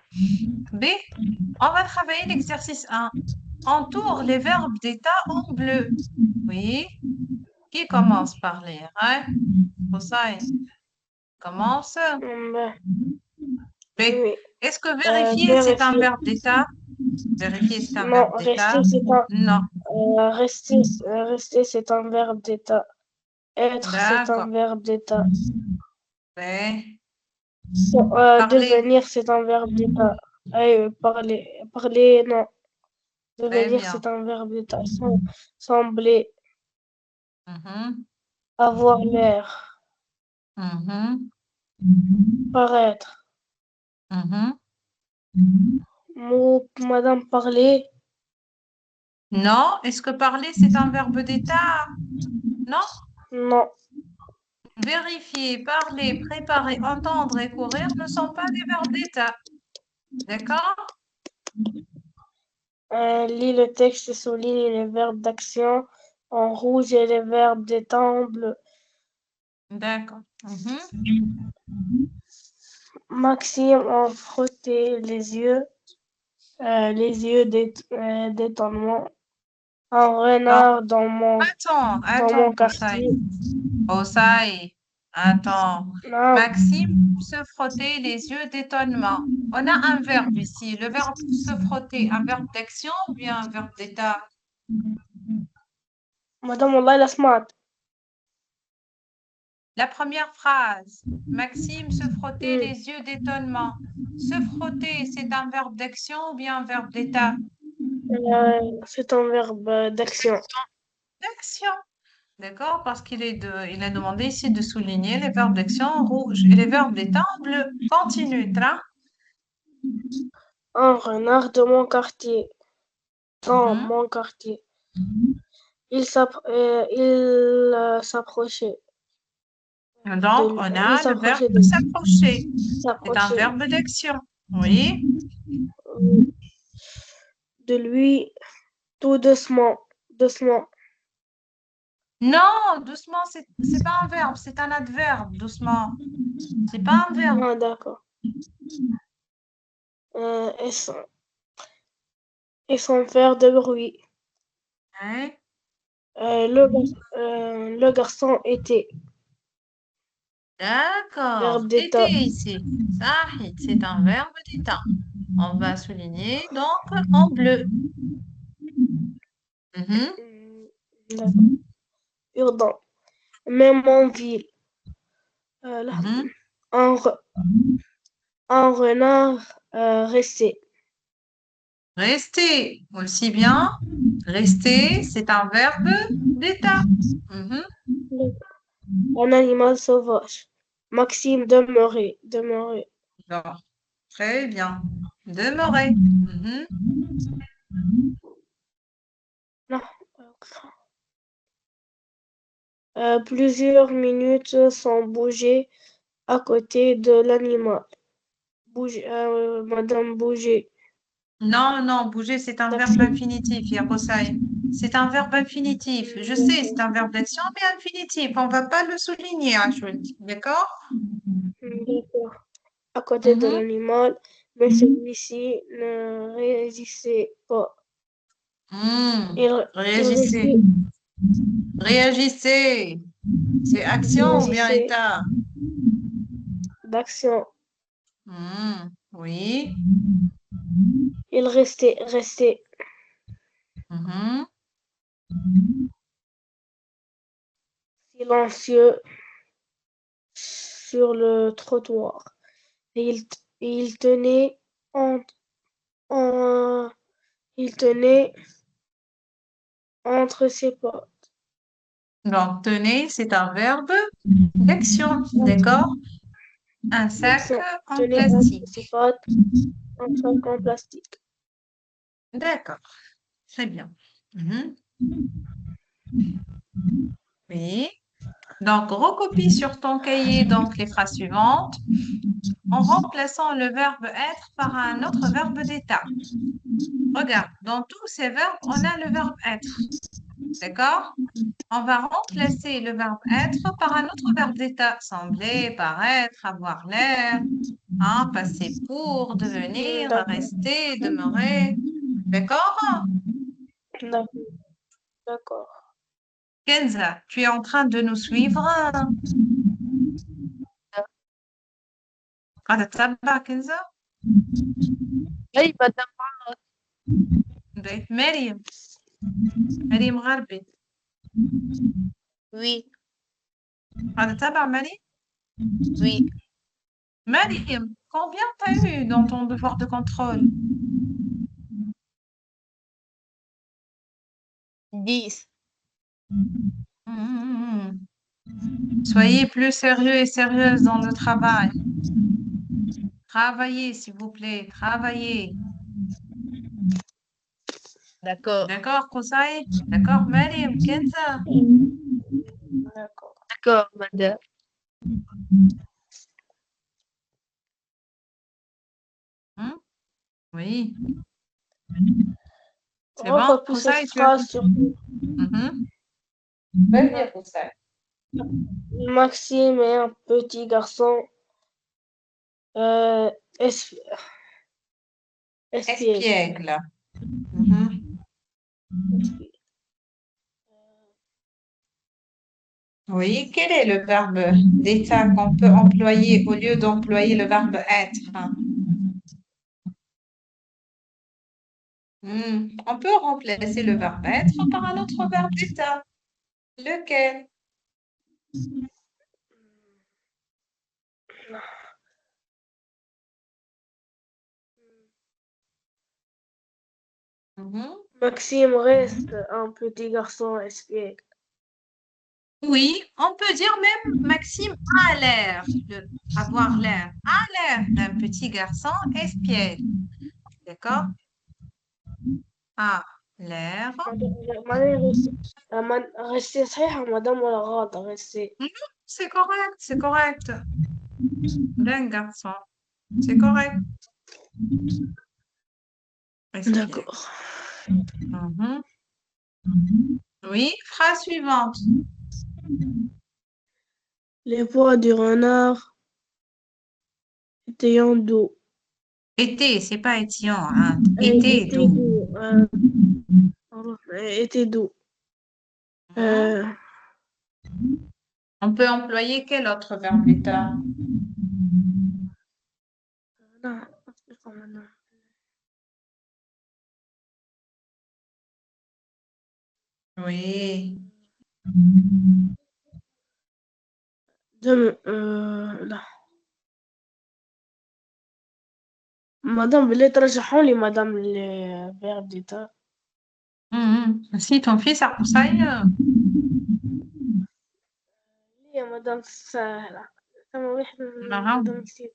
B, on va travailler l'exercice 1. Entoure les verbes d'état en bleu. Oui. Qui commence par lire, hein? Koussaï, commence. B. Oui. Est-ce que vérifier, c'est un Vérifier. verbe d'état? Vérifier, c'est un Non, verbe d'état? Non. rester, c'est un verbe d'état. Être, c'est un D'accord. verbe d'état. B. Parler. Devenir, c'est un verbe d'état. Parler, non. Très Devenir, bien. c'est un verbe d'état. Sembler, Mhm, avoir l'air, mhm, paraître. mhm. Madame, parler, Non. Est-ce que parler, c'est un verbe d'état? Non. non. Vérifier, parler, préparer, entendre et courir ne sont pas des verbes d'état. D'accord? Lis le texte et souligne les verbes d'action en rouge et les verbes d'état en bleu. D'accord. Mhm. Maxime a frotté les yeux d'étonnement. Un renard dans mon quartier. Koussaï, attends. Non, Maxime se frottait les yeux d'étonnement. On a un verbe ici. Le verbe se frotter, un verbe d'action ou bien un verbe d'état? madame, والله لا سمعت. La première phrase. Maxime se frottait les yeux d'étonnement. Se frotter, c'est un verbe d'action ou bien un verbe d'état? C'est un verbe d'action. D'action. D'accord? Parce il a demandé ici de souligner les verbes d'action en rouge et les verbes d'état en bleu. Continue, Tra. Un renard de mon quartier. Dans Mhm. mon quartier. Il s'approchait. Donc, on Il a le verbe s'approchait de s'approcher. C'est un s'approchait verbe d'action. Oui. de lui tout doucement. Doucement. Non, doucement, c'est pas un verbe, c'est un adverbe, doucement. C'est pas un verbe. Ah, d'accord. Et sans faire de bruit. Hein? Le garçon était D'accord. verbe d'état. Était ici. Sahid, c'est un verbe d'état. On va souligner donc en bleu. Mhm. D'accord. Urbain. Même en ville. Là. Mhm. Un renard resté. Rester, aussi bien. Rester, c'est un verbe d'état. Mhm. Un animal sauvage. Maxime demeurer. Demeurer. D'accord. Très bien. Demeurer. Mhm. Non. Plusieurs minutes sans bouger à côté de l'animal. Madame bouger. Non, non, bouger, c'est un verbe infinitif, Yakosai. C'est un verbe infinitif. Je sais, c'est un verbe d'action, mais infinitif. On ne va pas le souligner, Ashwin. D'accord? D'accord. À côté de Mhm. l'animal, mais celui-ci ne résistait pas. Il Réagissez. restait, Réagissez. C'est il action ou bien résistait état? d'action. Oui. Il restait Mhm. silencieux sur le trottoir. Il tenait en, en- il tenait entre ses pas. Donc, tenez, c'est un verbe d'action. D'accord? Un sac L'action en tenait entre ses plastique. pattes un sac en plastique. D'accord. Très bien. Mhm. Oui. Donc, recopie sur ton cahier donc les phrases suivantes en remplaçant le verbe être par un autre verbe d'état. Regarde, dans tous ces verbes, on a le verbe être. D'accord? On va remplacer le verbe être par un autre verbe d'état. Sembler, paraître, avoir l'air, hein, passer pour, devenir, D'accord. rester, demeurer. D'accord? D'accord. D'accord. Kenza, tu es en train de nous suivre? قاعدة تتابع كنزة؟ أي مدام. بقيت مريم غربي Oui, قاعدة تتابع مريم؟ oui. Mariam, combien t'as eu dans ton devoir de contrôle? 10. Hmm. Soyez plus sérieux et sérieuses dans le travail. Travaillez, s'il vous plaît, travaillez. D'accord. D'accord, Koussaï? D'accord, Mariam, Kenza? D'accord. D'accord, madame. Hmm? Oui, c'est bon? Recopie cette Koussaï, tu as phrase compris? sur Mhm. Vas-y, Koussaï. Maxime est un petit garçon euh, es- espiègle. Espiègle. Mhm. Oui, quel est le verbe d'état qu'on peut employer au lieu d'employer le verbe être? On peut remplacer le verbe être par un autre verbe d'état. Lequel? Mhm. Maxime reste un petit garçon espiègle. Oui, on peut dire même Maxime a l'air avoir l'air, a l'air d'un petit garçon espiègle. D'accord? A l'air. رستي صحيحة مدام ولا غلط رستي Mhm, c'est correct, c'est correct. D'un garçon. C'est correct. Espiègle. D'accord. Mhm. Oui, phrase suivante. Les poids du renard étaient doux. Été, c'est pas étudiant, hein. Étaient Été, d'où? doux. Pardon, étaient doux. Mhm. On peut employer quel autre verbe d'état? Non, Oui. لا مدام بالله ترشحوا لي مدام الفيرب ديتا Si ton fils a conseillé, يا مدام سهلة ثم واحد marrant. مدام كتير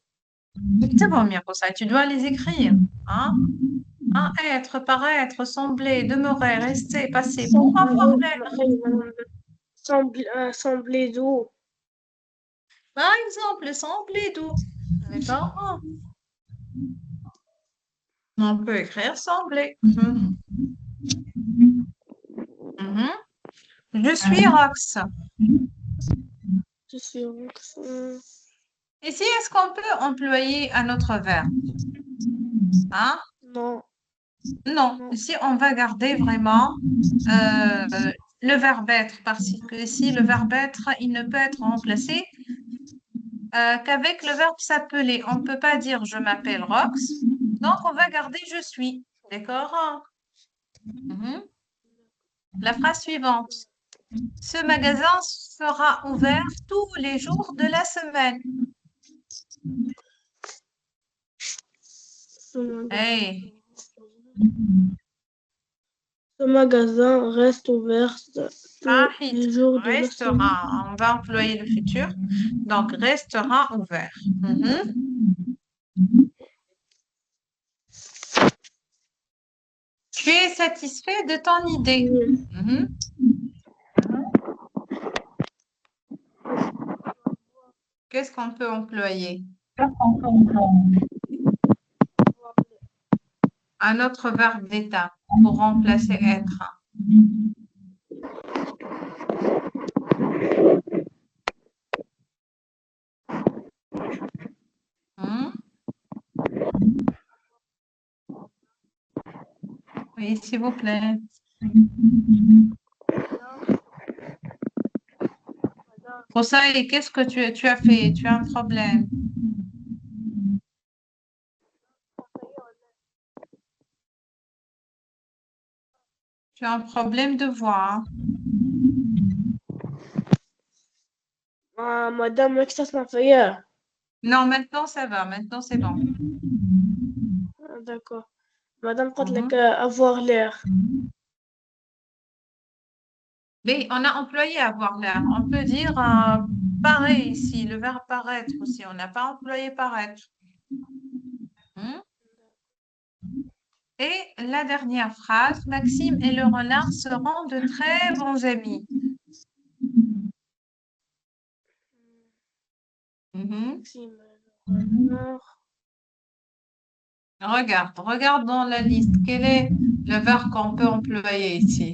اكتبهم يا قصي, tu dois les écrire. Hein? Un être, paraître, sembler, demeurer, rester, passer pour avoir l'air. semblait doux. Par exemple, sembler doux. D'accord? On peut écrire sembler. Mhm. Je suis Rox. Je suis Ici, est-ce qu'on peut employer un autre verbe? Hein? non. Non, Non. ici, on va garder vraiment le verbe être parce que ici, le verbe être, il ne peut être remplacé qu'avec le verbe s'appeler. On ne peut pas dire je m'appelle Rox, donc on va garder je suis. D'accord? Mhm. La phrase suivante. Ce magasin sera ouvert tous les jours de la semaine. Hey, Ce magasin reste ouvert tous Fahid, les jours de la semaine. restera. On va employer le futur. Donc, restera ouvert. Mhm. Tu es satisfait de ton idée? Oui. Mhm. Qu'est-ce qu'on peut employer? Un autre verbe d'état pour remplacer être. Hmm? Oui, s'il vous plaît. Rosalie, qu'est-ce que tu as fait? Tu as un problème. Tu as un problème de voix. مدام ماكش تسمع فيا. Non, maintenant ça va. Maintenant c'est bon. داكور. مدام قلت لك Mhm. avoir l'air. Mais on a employé avoir l'air. On peut dire pareil ici, le verbe paraître aussi. On n'a pas employé paraître. Hmm? Et la dernière phrase, Maxime et le renard seront de très bons amis. Mhm. Regarde dans la liste. Quel est le verbe qu'on peut employer ici?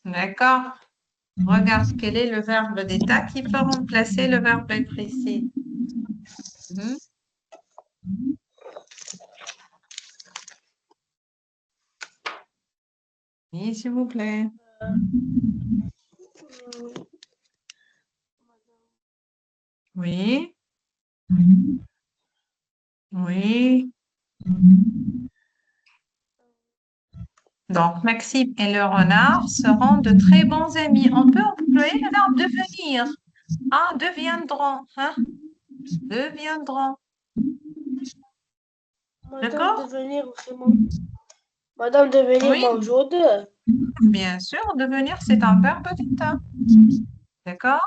D'accord. Regarde quel est le verbe d'état qui peut remplacer le verbe être ici. Mhm. Oui, s'il vous plaît. Oui. Oui. Donc, Maxime et le renard seront de très bons amis. On peut employer le verbe devenir. Ah, deviendront. Hein? Deviendront. مدام D'accord? devenir مدام devenir Oui, موجود. bien sûr, devenir, c'est un verbe d'état. D'accord?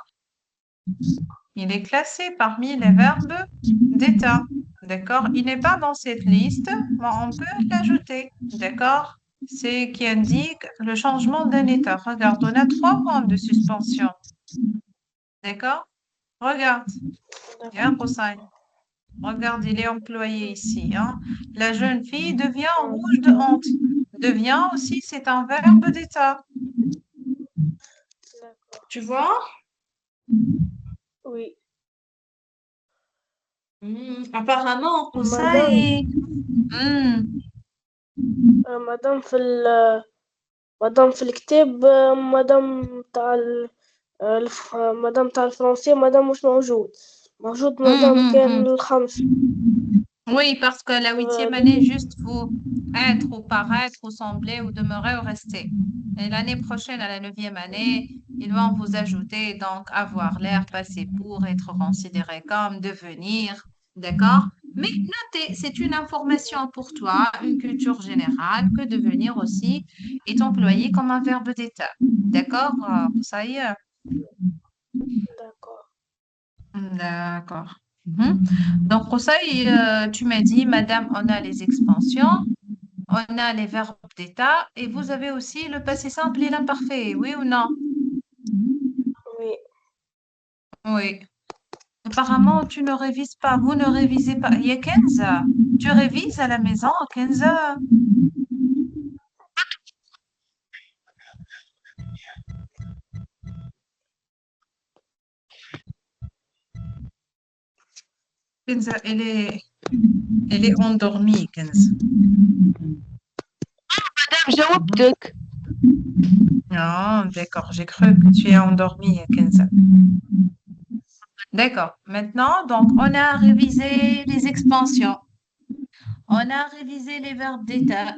Il est classé parmi les verbes d'état. D'accord? Il n'est pas dans cette liste, mais on peut l'ajouter. D'accord? C'est qui indique le changement d'un état. Regarde, on a 3 points de suspension. D'accord? Regarde. Bien, Hossein. Regarde, il est employé ici. Hein? La jeune fille devient rouge de honte. Devient aussi, c'est un verbe d'état. Tu vois? Oui. Apparemment, مدام Hossein. مدام مدام في الكتاب مدام تاع مدام تاع الفرنسي مدام مش موجود. موجود مدام كان الخمس. Oui, parce que la 8e année, juste vous être ou paraître ou sembler ou demeurer ou rester. Et l'année prochaine, à la 9e année, ils vont vous ajouter donc avoir l'air, passer pour, être considéré comme, devenir. D'accord? Mais notez, c'est une information pour toi, une culture générale, que devenir aussi est employé comme un verbe d'état. D'accord? Ça y est. D'accord. D'accord. Mhm. Donc, pour ça, tu m'as dit, Madame, on a les expansions, on a les verbes d'état et vous avez aussi le passé simple et l'imparfait, oui ou non? Oui. Oui. Apparemment, tu ne révises pas, vous ne révisez pas. Il y a 15 heures. Tu révises à la maison à 15 heures. Kenza, elle est endormie, Kenza. جاوبتك. Non, d'accord, j'ai cru que tu es endormie, Kenza. D'accord. Maintenant, donc, on a révisé les expansions. On a révisé les verbes d'état.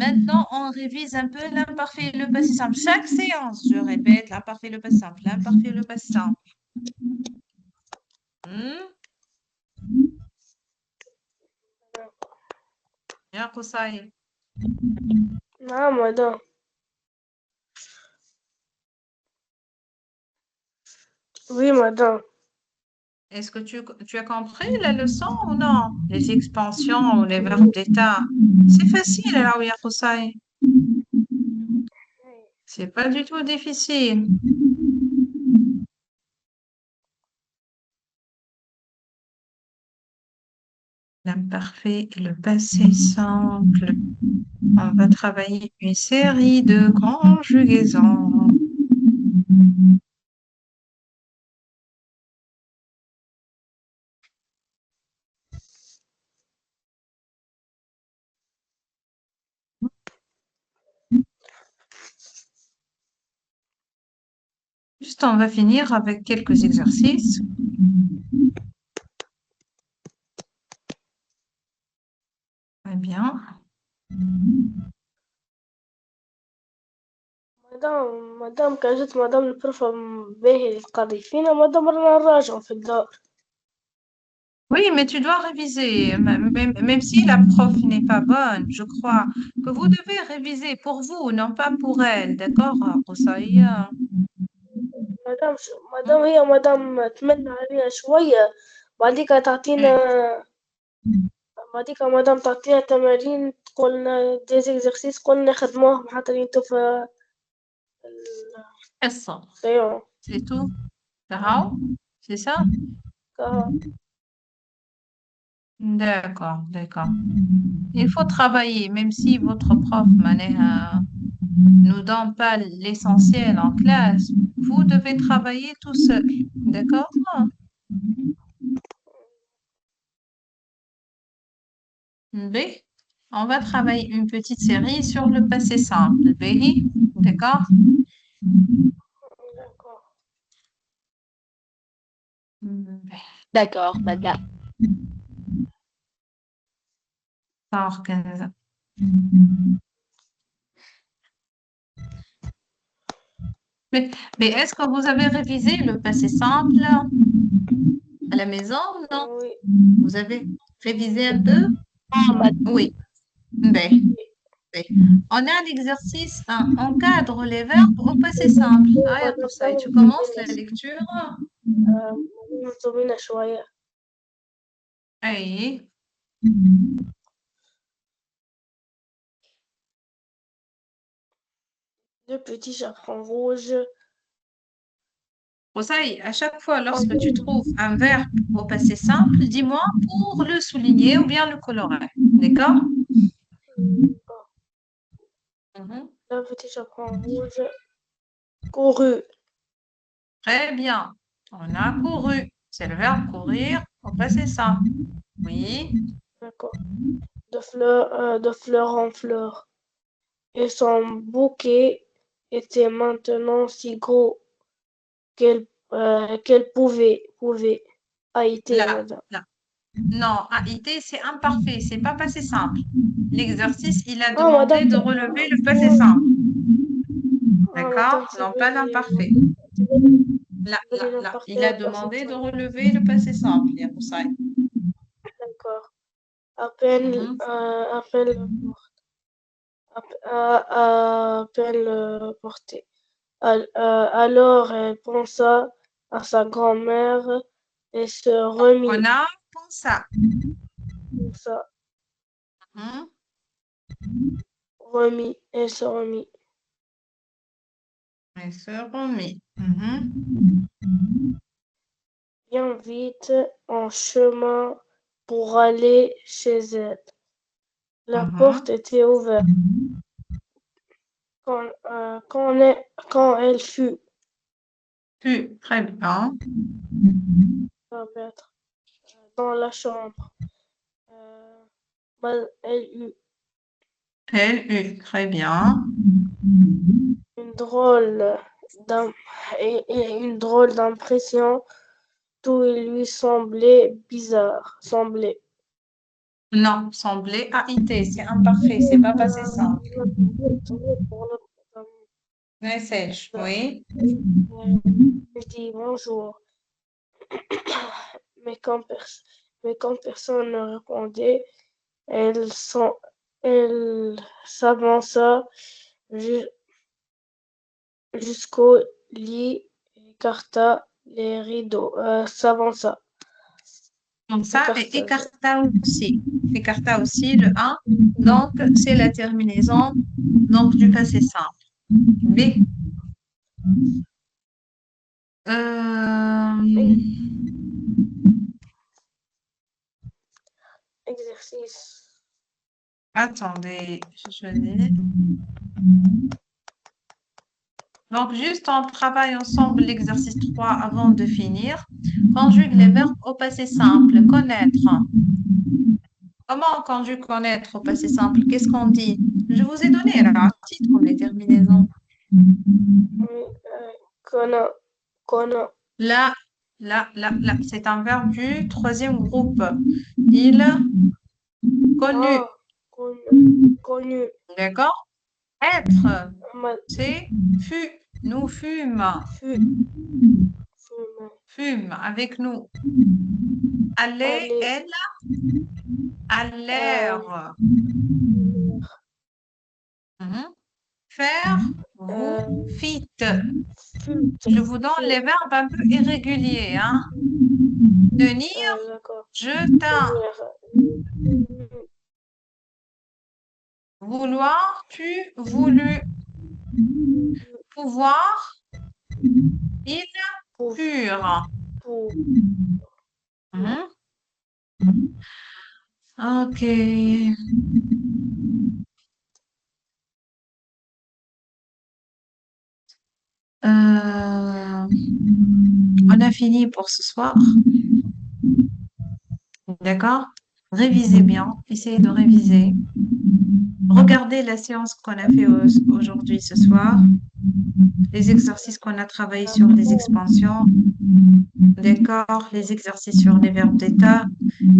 Maintenant, on révise un peu l'imparfait et le passé simple. Chaque séance, je répète, l'imparfait et le passé simple, l'imparfait et le passé simple. Bien, Koussaï. نعم مدام. Oui madame. Est-ce que tu as compris la leçon ou non? Les expansions ou les verbes d'état. C'est facile, là, oui, Koussaï. C'est pas du tout difficile. L'imparfait et le passé simple. On va travailler une série de conjugaisons. Juste, on va finir avec quelques exercices. Très bien. مدام كان جت مدام البروفة باهي القضية فينا مدام رانا نراجعو في الدار. Oui, mais tu dois réviser, même si la prof n'est pas bonne, je crois que vous devez réviser pour vous, non pas pour elle, d'accord, Rosaïa? مدام هي مدام تمنى علينا شوية بعديك تعطينا بعديك مدام تعطينا تمارين تقولنا دي زيكزارسيس قلنا نخدموهم حتى انتو في حصة, الصيام. c'est tout. D'accord? C'est ça? D'accord, d'accord. Il faut travailler, même si votre prof nous donne pas l'essentiel en classe, vous devez travailler tout seul, d'accord? B. On va travailler une petite série sur le passé simple. B. D'accord? B. D'accord, madame. Alors, 15. Mais est-ce que vous avez révisé le passé simple à la maison ou non? Oui. Vous avez révisé un peu? Oui. B. B. On a l'exercice 1. Encadre les verbes au passé simple. Ah, Koussaï, tu commences la lecture? مظلومين شوية. Oui. Deux petits chaperons rouges. Koussaï, à chaque fois, lorsque tu trouves un verbe au passé simple, dis-moi pour le souligner ou bien le colorer. D'accord? Mhm. Deux petits chaperons rouges. Couru. Très bien. On a couru. C'est le verbe courir au passé simple. Oui. D'accord. De fleur en fleur. Et son bouquet était maintenant si gros qu'elle pouvait a été, Là, madame. là. Non, AIT, c'est imparfait, c'est pas passé simple. L'exercice, il a Ah, demandé madame, de relever le passé simple. madame, D'accord? Non, pas l'imparfait. Là, là, là. Il a demandé de relever le passé simple, Yaboussaï. D'accord. Appelle, Mhm. appelle, appelle portée. Alors elle pensa à sa grand-mère et se remit. On a pensé. Pensa, Mhm. remit et se remit. Et se remet. Mhm. Bien vite en chemin pour aller chez elle. La Mhm. porte était ouverte. Quand elle fut Très bien. dans la chambre, elle eut Elle eut. Très bien. une drôle une drôle d'impression. Tout lui semblait bizarre. Non, semblait AIT, c'est imparfait, c'est pas passé simple. Message, oui. Je dis bonjour, mais quand personne ne répondait, elle s'avança ju- jusqu'au lit, écarta les rideaux, s'avança. Comme ça, et écarta. écarta aussi le 1. Donc, c'est la terminaison donc, du passé simple. B. Exercice. Attendez, je vais. Donc, juste on travaille ensemble l'exercice 3 avant de finir. Conjugue les verbes au passé simple. Connaître. Comment on conjugue connaître au passé simple? Qu'est-ce qu'on dit? Je vous ai donné là un titre comme les terminaisons. Connaît. Là, c'est un verbe du troisième groupe. Il connu. Connu. D'accord? Être, Ma- c'est fut. Nous fûmes. Fume. Fume avec nous. Aller, Aller. elle, allèrent. Mhm. Faire, vous, fîtes. Je vous donne les verbes un peu irréguliers. Hein? Tenir, D'accord. je tins. Vouloir, tu, voulu. Pouvoir, ils purent. Mhm. Ok. On a fini pour ce soir. D'accord? Révisez bien. Essayez de réviser. Regardez la séance qu'on a fait aujourd'hui, ce soir. Les exercices qu'on a travaillé sur les expansions. D'accord? Les exercices sur les verbes d'état.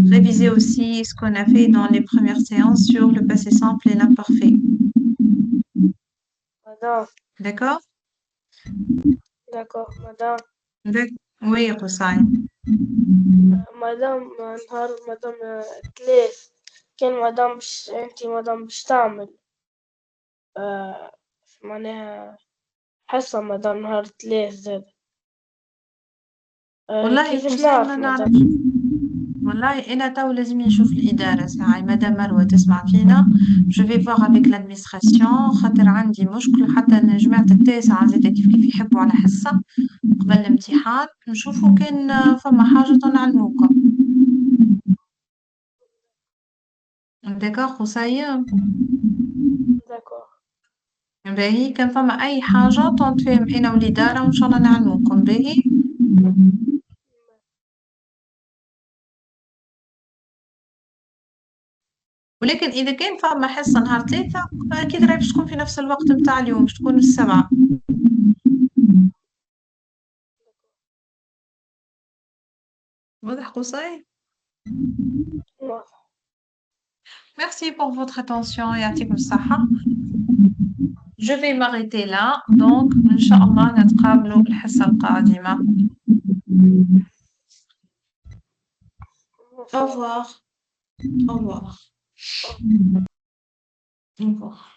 Révisez aussi ce qu'on a fait dans les premières séances sur le passé simple et l'imparfait. Madame. D'accord? D'accord, madame. Oui, Roussaï. مدام نهار مدام 3 كان مدام انتي مدام باش تعمل معناها حصة مدام نهار 3 زاد والله كيفاش حسين نعرف ما مدام نعرفش والله أنا تو لازم نشوف الإدارة ساعة مدام مروة تسمع فينا جو في فوغ افيك لادمينستراسيون خاطر عندي مشكل حتى أنا جماعة التاسعة زادا كيف يحبوا على حصة قبل الامتحان نشوفوا كان فما حاجة نعلموكم داكوغ قصيم داكور باهي كان فما أي حاجة تنتفهم أنا والإدارة وإن شاء الله نعلموكم باهي ولكن إذا كان فما حصة نهار 3 أكيد راهي باش تكون في نفس الوقت متاع اليوم باش تكون 7 واضح قصي Merci pour votre attention et يعطيكم الصحة. Je vais m'arrêter là. Donc, إن شاء الله نتقابلوا الحصة القادمة. Au revoir. Au revoir. Au revoir.